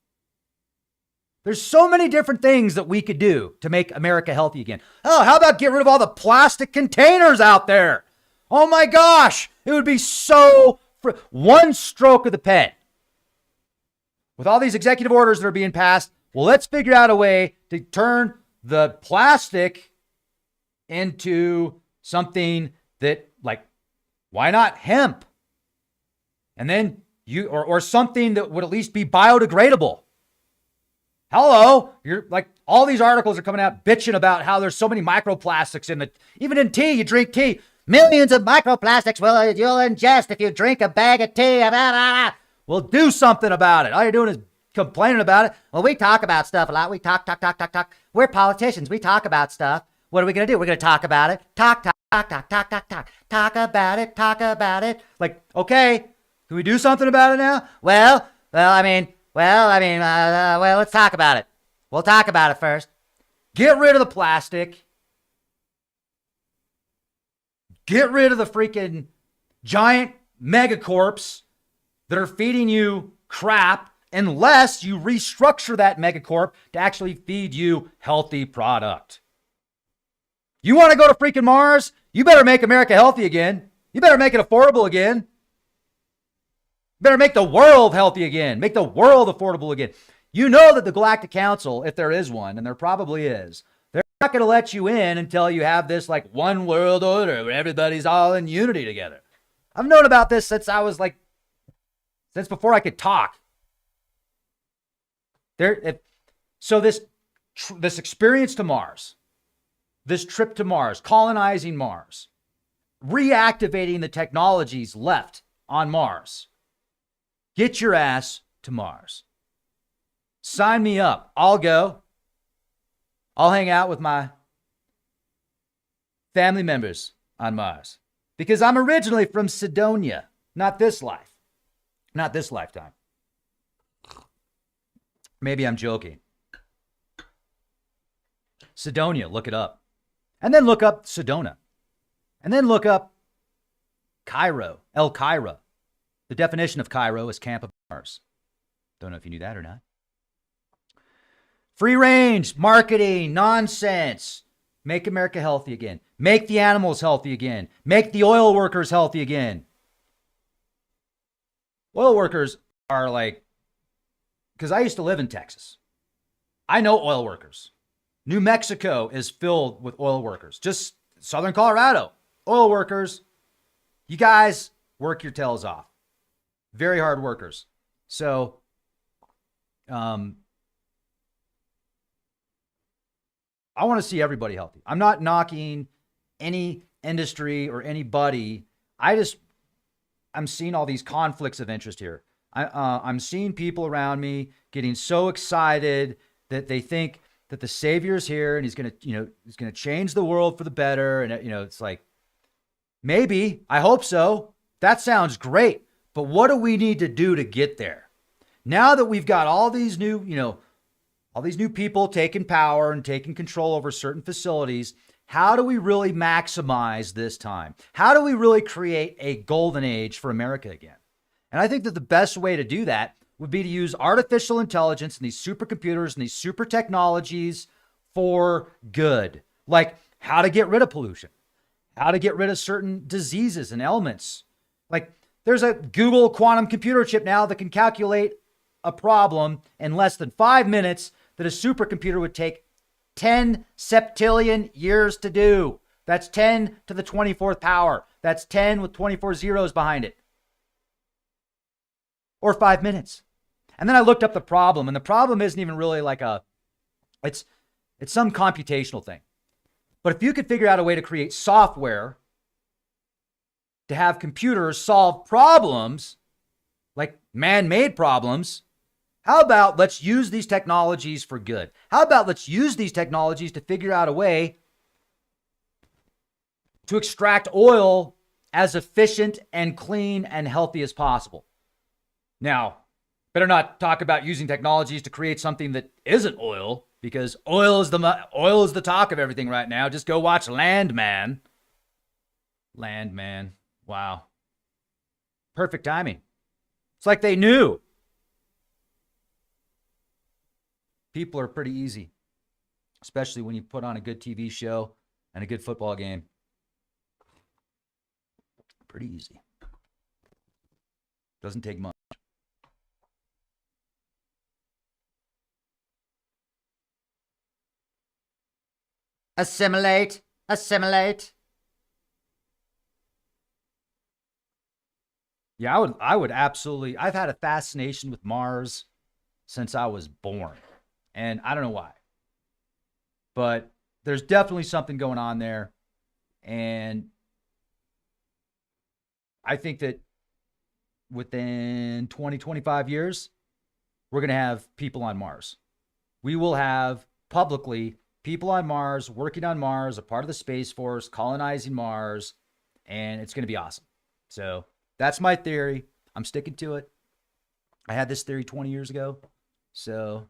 There's so many different things that we could do to make America healthy again. Oh, how about get rid of all the plastic containers out there? Oh my gosh, it would be one stroke of the pen. With all these executive orders that are being passed, well, let's figure out a way to turn the plastic into something that, like, why not hemp? And then or something that would at least be biodegradable. Hello, you're like, all these articles are coming out bitching about how there's so many microplastics even in tea. You drink tea, millions of microplastics you'll ingest if you drink a bag of tea. Well, do something about it. All you're doing is complaining about it. Well, we talk about stuff a lot. We talk. We're politicians. We talk about stuff. What are we going to do? We're going to talk about it. Talk about it. Like, okay, can we do something about it now? Well, let's talk about it. We'll talk about it first. Get rid of the plastic. Get rid of the freaking giant megacorps that are feeding you crap unless you restructure that megacorp to actually feed you healthy product. You want to go to freaking Mars? You better make America healthy again. You better make it affordable again. Better make the world healthy again. Make the world affordable again. You know that the Galactic Council, if there is one, and there probably is, they're not going to let you in until you have this like one world order where everybody's all in unity together. I've known about this since before I could talk. So this experience to Mars, this trip to Mars, colonizing Mars, reactivating the technologies left on Mars. Get your ass to Mars. Sign me up. I'll go. I'll hang out with my family members on Mars because I'm originally from Sidonia, not this life, not this lifetime. Maybe I'm joking. Sidonia, look it up. And then look up Sedona. And then look up Cairo, El Cairo. The definition of Cairo is Camp of Mars. Don't know if you knew that or not. Free range, marketing, nonsense. Make America healthy again. Make the animals healthy again. Make the oil workers healthy again. Oil workers are like, because I used to live in Texas. I know oil workers. New Mexico is filled with oil workers. Just Southern Colorado, oil workers. You guys work your tails off. Very hard workers. So, I want to see everybody healthy. I'm not knocking any industry or anybody. I'm seeing all these conflicts of interest here. I'm seeing people around me getting so excited that they think that the Savior's here and he's going to change the world for the better. And, it's like, maybe, I hope so. That sounds great. But what do we need to do to get there? Now that we've got all these new people taking power and taking control over certain facilities, how do we really maximize this time? How do we really create a golden age for America again? And I think that the best way to do that would be to use artificial intelligence and these supercomputers and these super technologies for good. Like how to get rid of pollution, how to get rid of certain diseases and ailments. Like there's a Google quantum computer chip now that can calculate a problem in less than 5 minutes that a supercomputer would take 10 septillion years to do. That's 10 to the 24th power. That's 10 with 24 zeros behind it. Or 5 minutes. And then I looked up the problem, and the problem isn't even really like it's some computational thing. But if you could figure out a way to create software to have computers solve problems, like man-made problems, how about let's use these technologies for good? How about let's use these technologies to figure out a way to extract oil as efficient and clean and healthy as possible? Now, better not talk about using technologies to create something that isn't oil, because oil is the talk of everything right now. Just go watch Landman. Landman. Wow. Perfect timing. It's like they knew. People are pretty easy, especially when you put on a good TV show and a good football game. Pretty easy. Doesn't take much. Assimilate. Assimilate. Yeah, I would absolutely. I've had a fascination with Mars since I was born. And I don't know why. But there's definitely something going on there. And I think that within 20, 25 years, we're going to have people on Mars. We will have publicly people on Mars, working on Mars, a part of the Space Force, colonizing Mars, and it's going to be awesome. So that's my theory. I'm sticking to it. I had this theory 20 years ago. So,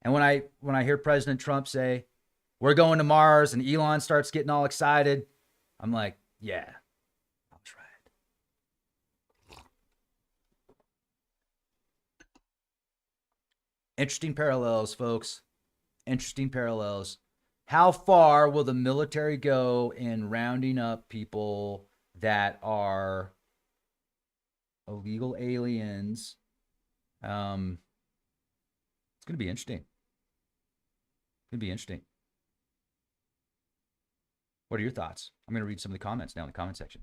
and when I hear President Trump say, we're going to Mars, and Elon starts getting all excited, I'm like, yeah, I'll try it. Interesting parallels, folks. Interesting parallels. How far will the military go in rounding up people that are illegal aliens? It's going to be interesting. It'd be interesting. What are your thoughts? I'm going to read some of the comments now in the comment section.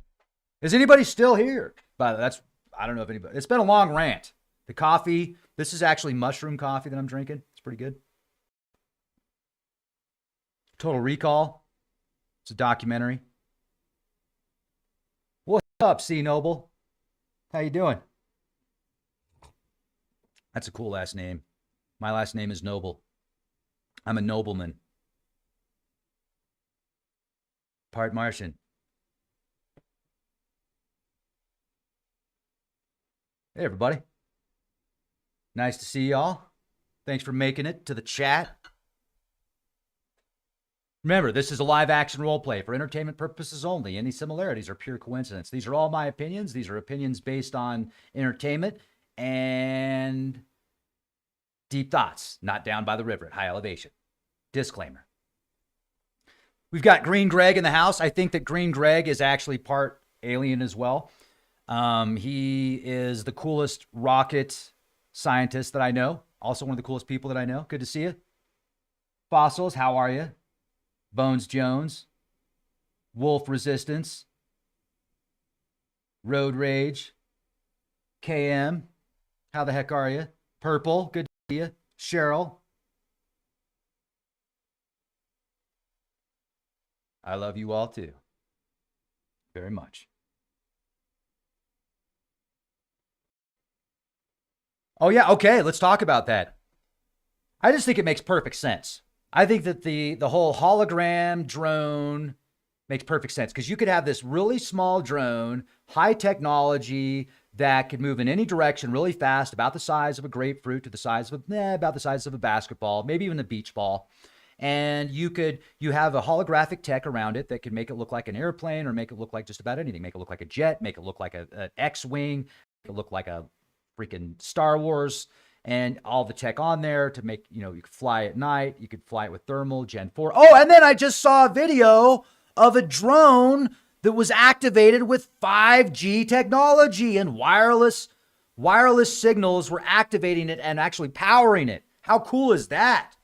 Is anybody still here? By the way, I don't know if anybody. It's been a long rant. The coffee. This is actually mushroom coffee that I'm drinking. It's pretty good. Total Recall. It's a documentary. What's up, C Noble? How you doing? That's a cool last name. My last name is Noble. I'm a nobleman. Part Martian. Hey, everybody. Nice to see y'all. Thanks for making it to the chat. Remember, this is a live action role play for entertainment purposes only. Any similarities are pure coincidence. These are all my opinions. These are opinions based on entertainment and deep thoughts, not down by the river at high elevation. Disclaimer. We've got Green Greg in the house. I think that Green Greg is actually part alien as well. He is the coolest rocket scientist that I know. Also one of the coolest people that I know. Good to see you. Fossils, how are you? Bones Jones. Wolf Resistance. Road Rage. KM, how the heck are you? Purple, good to see you. Cheryl. I love you all too. Very much. Oh, yeah. Okay. Let's talk about that. I just think it makes perfect sense. I think that the whole hologram drone makes perfect sense because you could have this really small drone, high technology that could move in any direction really fast, about the size of a grapefruit to the size of about the size of a basketball, maybe even a beach ball. And you have a holographic tech around it that could make it look like an airplane or make it look like just about anything. Make it look like a jet, make it look like an X-wing, make it look like a freaking Star Wars, and all the tech on there to make, you could fly at night. You could fly it with thermal, Gen 4. Oh, and then I just saw a video of a drone that was activated with 5G technology and wireless signals were activating it and actually powering it. How cool is that?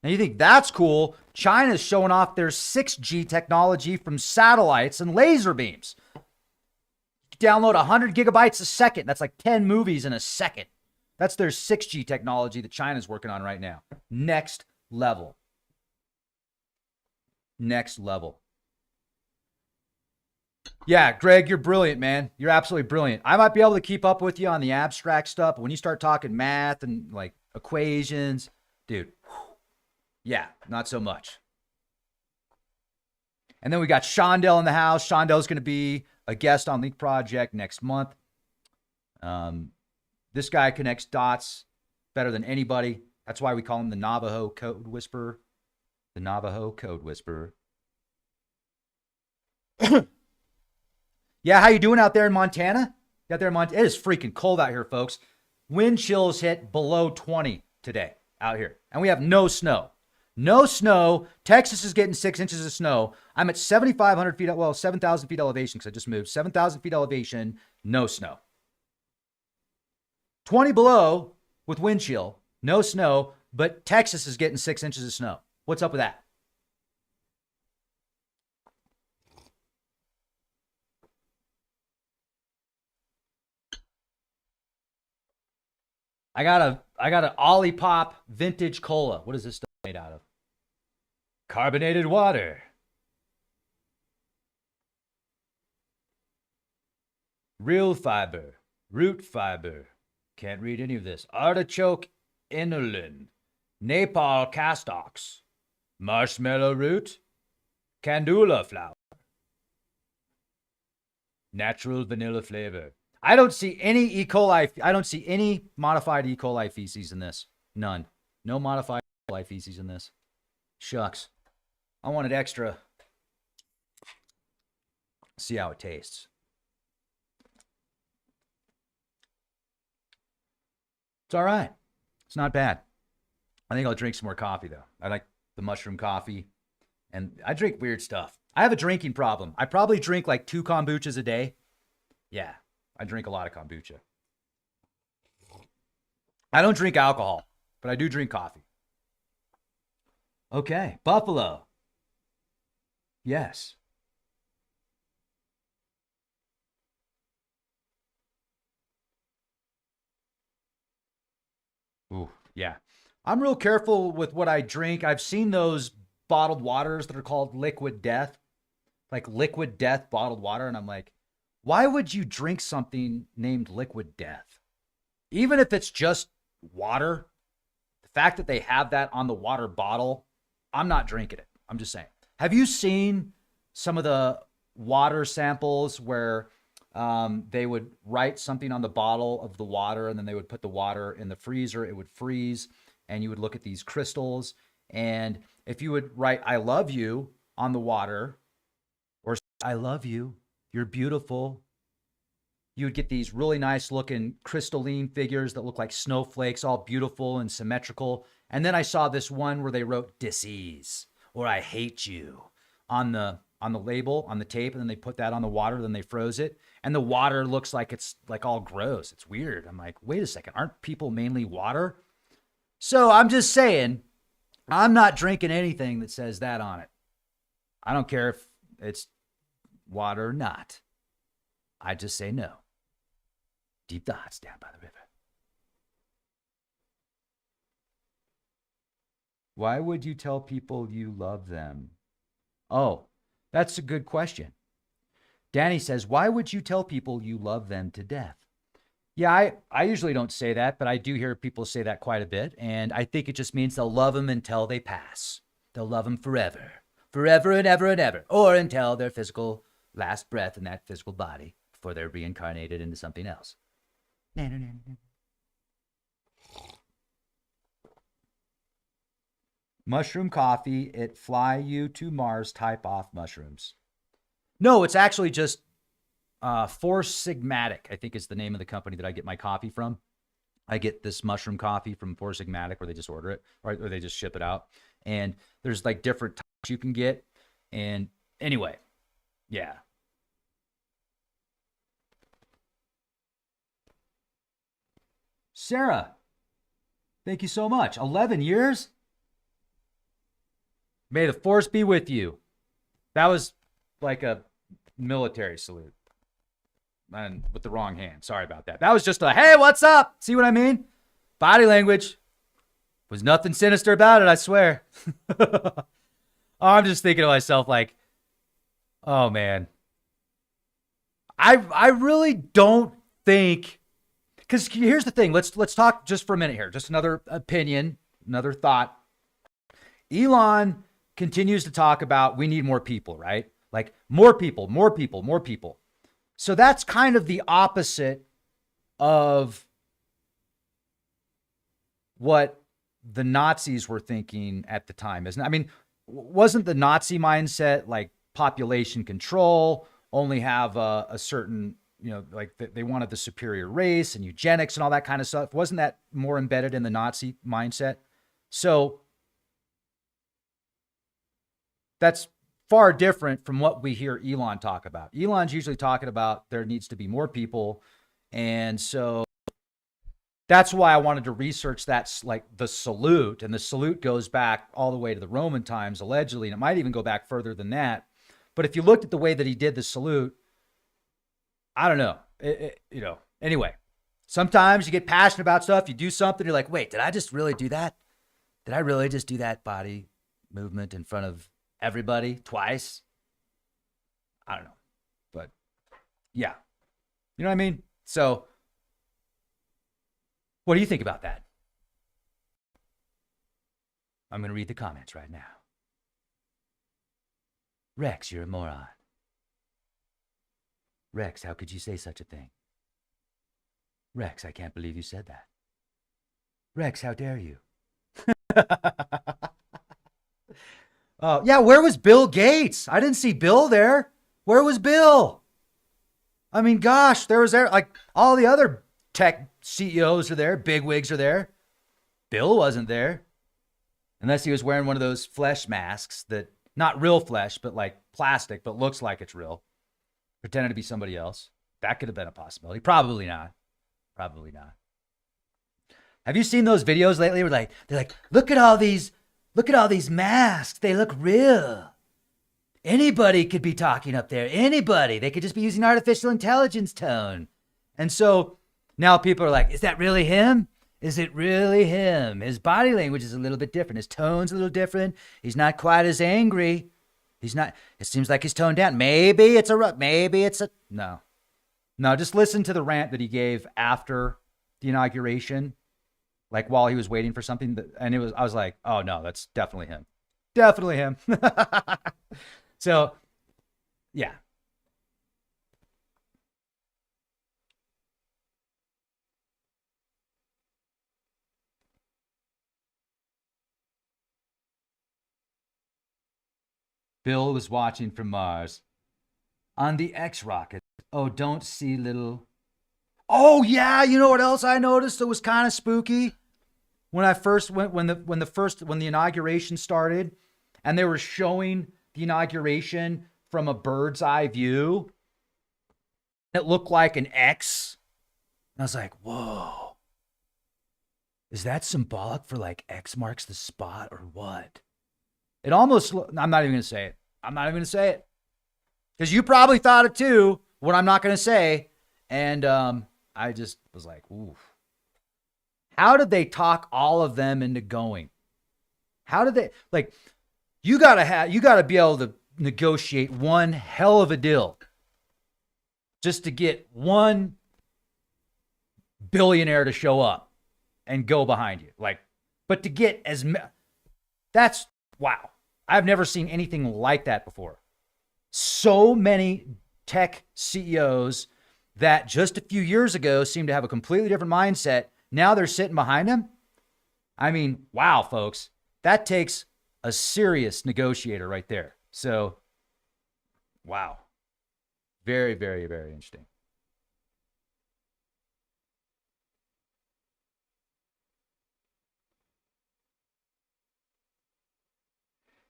And you think that's cool? China's showing off their 6G technology from satellites and laser beams. Download 100 gigabytes a second. That's like 10 movies in a second. That's their 6G technology that China's working on right now. Next level. Next level. Yeah, Greg, you're brilliant, man. You're absolutely brilliant. I might be able to keep up with you on the abstract stuff, but when you start talking math and like equations, dude, yeah, not so much. And then we got Shondell in the house. Shondell's going to be a guest on Leak Project next month. This guy connects dots better than anybody. That's why we call him the Navajo Code Whisperer. The Navajo Code Whisperer. Yeah, how you doing out there in Montana? Out there in Montana, it is freaking cold out here, folks. Wind chills hit below 20 today out here, and we have no snow. No snow. Texas is getting 6 inches of snow. I'm at 7,500 feet, 7,000 feet elevation because I just moved. 7,000 feet elevation, no snow. 20 below with wind chill, no snow, but Texas is getting 6 inches of snow. What's up with that? I got an Olipop vintage cola. What is this stuff made out of? Carbonated water. Real fiber. Root fiber. Can't read any of this. Artichoke inulin. Nepal castox. Marshmallow root. Candula flower. Natural vanilla flavor. I don't see any E. coli. I don't see any modified E. coli feces in this. None. No modified E. coli feces in this. Shucks. I wanted extra. See how it tastes. It's all right. It's not bad. I think I'll drink some more coffee, though. I like the mushroom coffee. And I drink weird stuff. I have a drinking problem. I probably drink like 2 kombuchas a day. Yeah, I drink a lot of kombucha. I don't drink alcohol, but I do drink coffee. Okay, Buffalo. Yes. Ooh, yeah. I'm real careful with what I drink. I've seen those bottled waters that are called liquid death, like liquid death bottled water. And I'm like, why would you drink something named liquid death? Even if it's just water, the fact that they have that on the water bottle, I'm not drinking it. I'm just saying. Have you seen some of the water samples where they would write something on the bottle of the water and then they would put the water in the freezer, it would freeze, and you would look at these crystals. And if you would write, I love you on the water, or I love you, you're beautiful, you would get these really nice looking crystalline figures that look like snowflakes, all beautiful and symmetrical. And then I saw this one where they wrote disease or I hate you on the label, on the tape, and then they put that on the water, then they froze it. And the water looks like it's like all gross. It's weird. I'm like, wait a second, aren't people mainly water? So I'm just saying, I'm not drinking anything that says that on it. I don't care if it's water or not. I just say no. Deep thoughts down by the river. Why would you tell people you love them? Oh, that's a good question. Danny says, why would you tell people you love them to death? Yeah, I usually don't say that, but I do hear people say that quite a bit. And I think it just means they'll love them until they pass. They'll love them forever. Forever and ever and ever. Or until their physical last breath in that physical body before they're reincarnated into something else. Mushroom coffee, it fly you to Mars type off mushrooms. No, it's actually just Four Sigmatic, I think is the name of the company that I get my coffee from. I get this mushroom coffee from Four Sigmatic where they just order it or they just ship it out. And there's like different types you can get. And anyway, yeah. Sarah, thank you so much. 11 years? May the force be with you. That was like a military salute. And with the wrong hand. Sorry about that. That was just a, hey, what's up? See what I mean? Body language. Was nothing sinister about it, I swear. I'm just thinking to myself like, oh, man. I really don't think, because here's the thing. Let's talk just for a minute here. Just another opinion, another thought. Elon continues to talk about we need more people, right? Like more people, more people, more people. So that's kind of the opposite of what the Nazis were thinking at the time, isn't it? I mean, wasn't the Nazi mindset like population control, only have a certain, you know, like they wanted the superior race and eugenics and all that kind of stuff? Wasn't that more embedded in the Nazi mindset? So that's far different from what we hear Elon talk about. Elon's usually talking about there needs to be more people. And so that's why I wanted to research that, like the salute. And the salute goes back all the way to the Roman times, allegedly. And it might even go back further than that. But if you looked at the way that he did the salute, I don't know. You know, anyway, sometimes you get passionate about stuff. You do something. You're like, wait, did I just really do that? Did I really just do that body movement in front of everybody twice? I don't know. But yeah, you know what I mean? So what do you think about that? I'm going to read the comments right now. Rex, you're a moron. Rex, how could you say such a thing? Rex, I can't believe you said that. Rex, how dare you? Oh, yeah, where was Bill Gates? I didn't see Bill there. Where was Bill? I mean, gosh, there was there, like all the other tech CEOs are there, bigwigs are there. Bill wasn't there. Unless he was wearing one of those flesh masks that, not real flesh, but like plastic, but looks like it's real. Pretending to be somebody else. That could have been a possibility. Probably not. Probably not. Have you seen those videos lately where they're like, look at all these masks. They look real. Anybody could be talking up there. Anybody. They could just be using artificial intelligence tone. And so now people are like, is that really him? Is it really him? His body language is a little bit different. His tone's a little different. He's not quite as angry. He's not, it seems like he's toned down. Maybe it's no. No, just listen to the rant that he gave after the inauguration, like while he was waiting for something. I was like, oh no, that's definitely him. Definitely him. So, yeah. Bill was watching from Mars on the X rocket. Oh, don't see little. Oh yeah, you know what else I noticed that was kind of spooky? When I first went, when the inauguration started, and they were showing the inauguration from a bird's eye view, it looked like an X. And I was like, whoa, is that symbolic for like X marks the spot or what? It almost, I'm not even going to say it. I'm not even going to say it. Because you probably thought it too, what I'm not going to say. And I just was like, ooh. How did they talk all of them into going? How did they, like, you got to be able to negotiate one hell of a deal just to get one billionaire to show up and go behind you. Like, but to get that's, wow. I've never seen anything like that before. So many tech CEOs that just a few years ago seemed to have a completely different mindset. Now they're sitting behind him. I mean, wow, folks, that takes a serious negotiator right there. So, wow. Very, very, very interesting.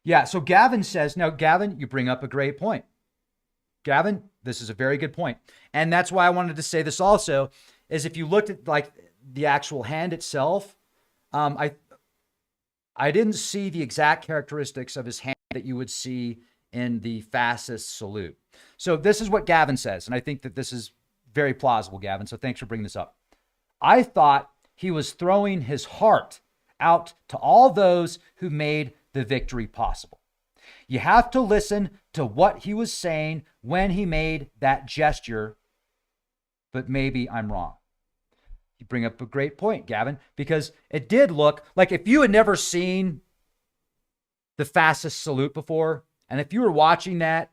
Yeah, so Gavin says, now, Gavin, you bring up a great point. Gavin, this is a very good point. And that's why I wanted to say this also, is if you looked at like the actual hand itself, I didn't see the exact characteristics of his hand that you would see in the fascist salute. So this is what Gavin says, and I think that this is very plausible, Gavin, so thanks for bringing this up. I thought he was throwing his heart out to all those who made the victory possible. You have to listen to what he was saying when he made that gesture, but maybe I'm wrong. You bring up a great point, Gavin, because it did look like if you had never seen the fascist salute before, and if you were watching that,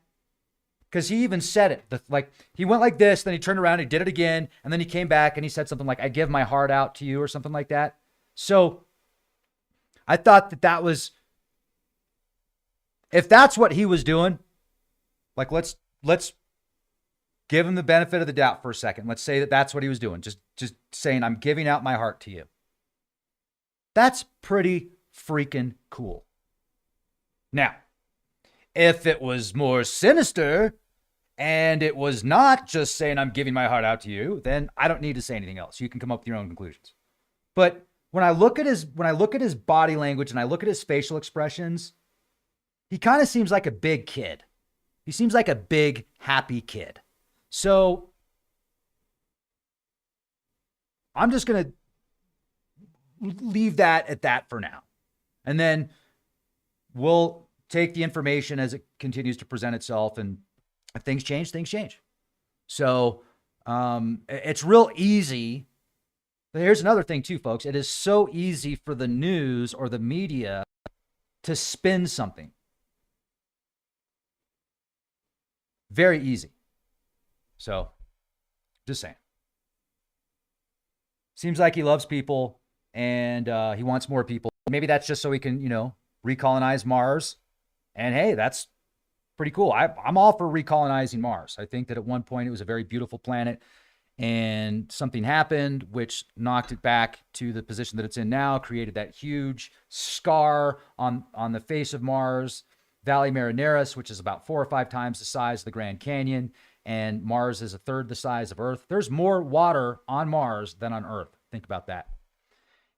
because he even said it, like he went like this, then he turned around, he did it again, and then he came back and he said something like, I give my heart out to you, or something like that. So I thought that was, if that's what he was doing, like let's give him the benefit of the doubt for a second. Let's say that that's what he was doing. Just saying, I'm giving out my heart to you. That's pretty freaking cool. Now, if it was more sinister and it was not just saying, I'm giving my heart out to you, then I don't need to say anything else. You can come up with your own conclusions. But when I look at his body language and I look at his facial expressions, he kind of seems like a big kid. He seems like a big, happy kid. So I'm just going to leave that at that for now. And then we'll take the information as it continues to present itself. And if things change, things change. So it's real easy. But here's another thing too, folks. It is so easy for the news or the media to spin something. Very easy. So, just saying. Seems like he loves people and he wants more people. Maybe that's just so he can, recolonize Mars. And hey, that's pretty cool. I'm all for recolonizing Mars. I think that at one point it was a very beautiful planet and something happened which knocked it back to the position that it's in now, created that huge scar on the face of Mars. Valley Marineris, which is about 4 or 5 times the size of the Grand Canyon, and Mars is a third the size of Earth. There's more water on Mars than on Earth. Think about that.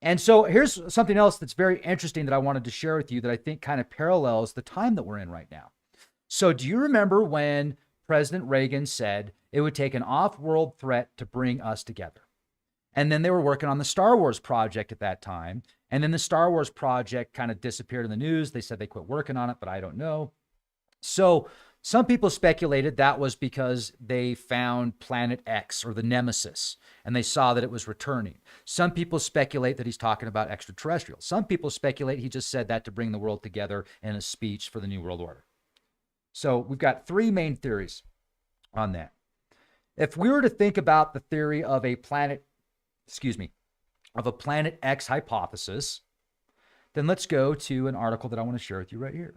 And so here's something else that's very interesting that I wanted to share with you that I think kind of parallels the time that we're in right now. So do you remember when President Reagan said it would take an off-world threat to bring us together? And then they were working on the Star Wars project at that time. And then the Star Wars project kind of disappeared in the news. They said they quit working on it, but I don't know. So some people speculated that was because they found Planet X or the Nemesis, and they saw that it was returning. Some people speculate that he's talking about extraterrestrials. Some people speculate he just said that to bring the world together in a speech for the New World Order. So we've got three main theories on that. If we were to think about the theory of a Planet X hypothesis, then let's go to an article that I want to share with you right here.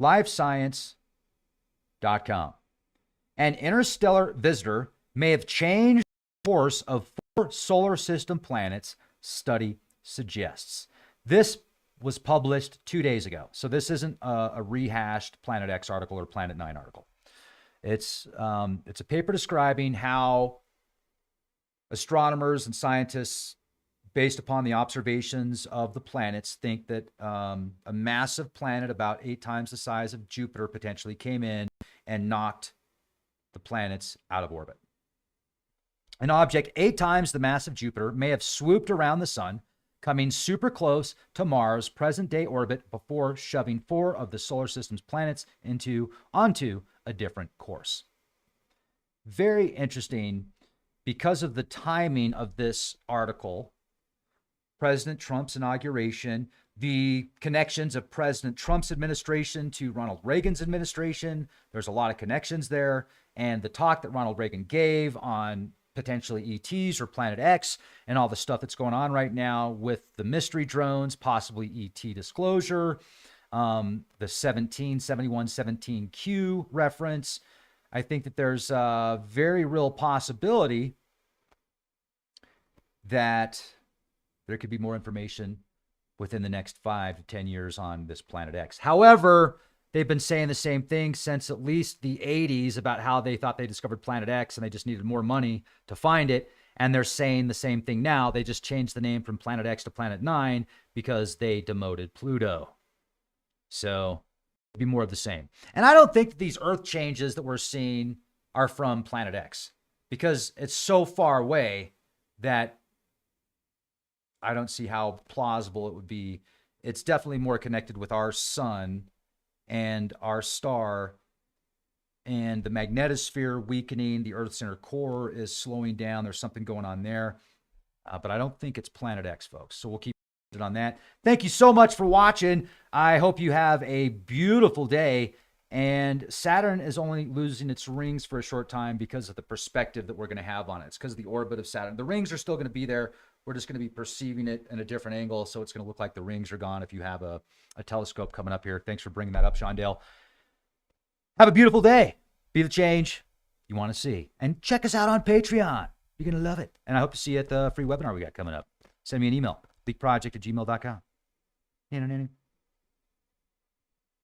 LiveScience.com. An interstellar visitor may have changed the course of 4 solar system planets, study suggests. This was published 2 days ago. So this isn't a rehashed Planet X article or Planet 9 article. It's a paper describing how astronomers and scientists, based upon the observations of the planets, think that a massive planet about 8 times the size of Jupiter potentially came in and knocked the planets out of orbit. An object 8 times the mass of Jupiter may have swooped around the sun, coming super close to Mars' present-day orbit before shoving 4 of the solar system's planets onto a different course. Very interesting because of the timing of this article. President Trump's inauguration, the connections of President Trump's administration to Ronald Reagan's administration. There's a lot of connections there. And the talk that Ronald Reagan gave on potentially ETs or Planet X and all the stuff that's going on right now with the mystery drones, possibly ET disclosure, the 7117Q reference. I think that there's a very real possibility that there could be more information within the next 5 to 10 years on this Planet X. However, they've been saying the same thing since at least the 80s about how they thought they discovered Planet X and they just needed more money to find it. And they're saying the same thing now. They just changed the name from Planet X to Planet 9 because they demoted Pluto. So it'd be more of the same. And I don't think that these Earth changes that we're seeing are from Planet X because it's so far away that I don't see how plausible it would be. It's definitely more connected with our sun and our star, and the magnetosphere weakening. The Earth's inner core is slowing down. There's something going on there. But I don't think it's Planet X, folks. So we'll keep it on that. Thank you so much for watching. I hope you have a beautiful day. And Saturn is only losing its rings for a short time because of the perspective that we're going to have on it. It's because of the orbit of Saturn. The rings are still going to be there. We're just going to be perceiving it in a different angle. So it's going to look like the rings are gone if you have a telescope coming up here. Thanks for bringing that up, Shondale. Have a beautiful day. Be the change you want to see. And check us out on Patreon. You're going to love it. And I hope to see you at the free webinar we got coming up. Send me an email, leakproject@gmail.com.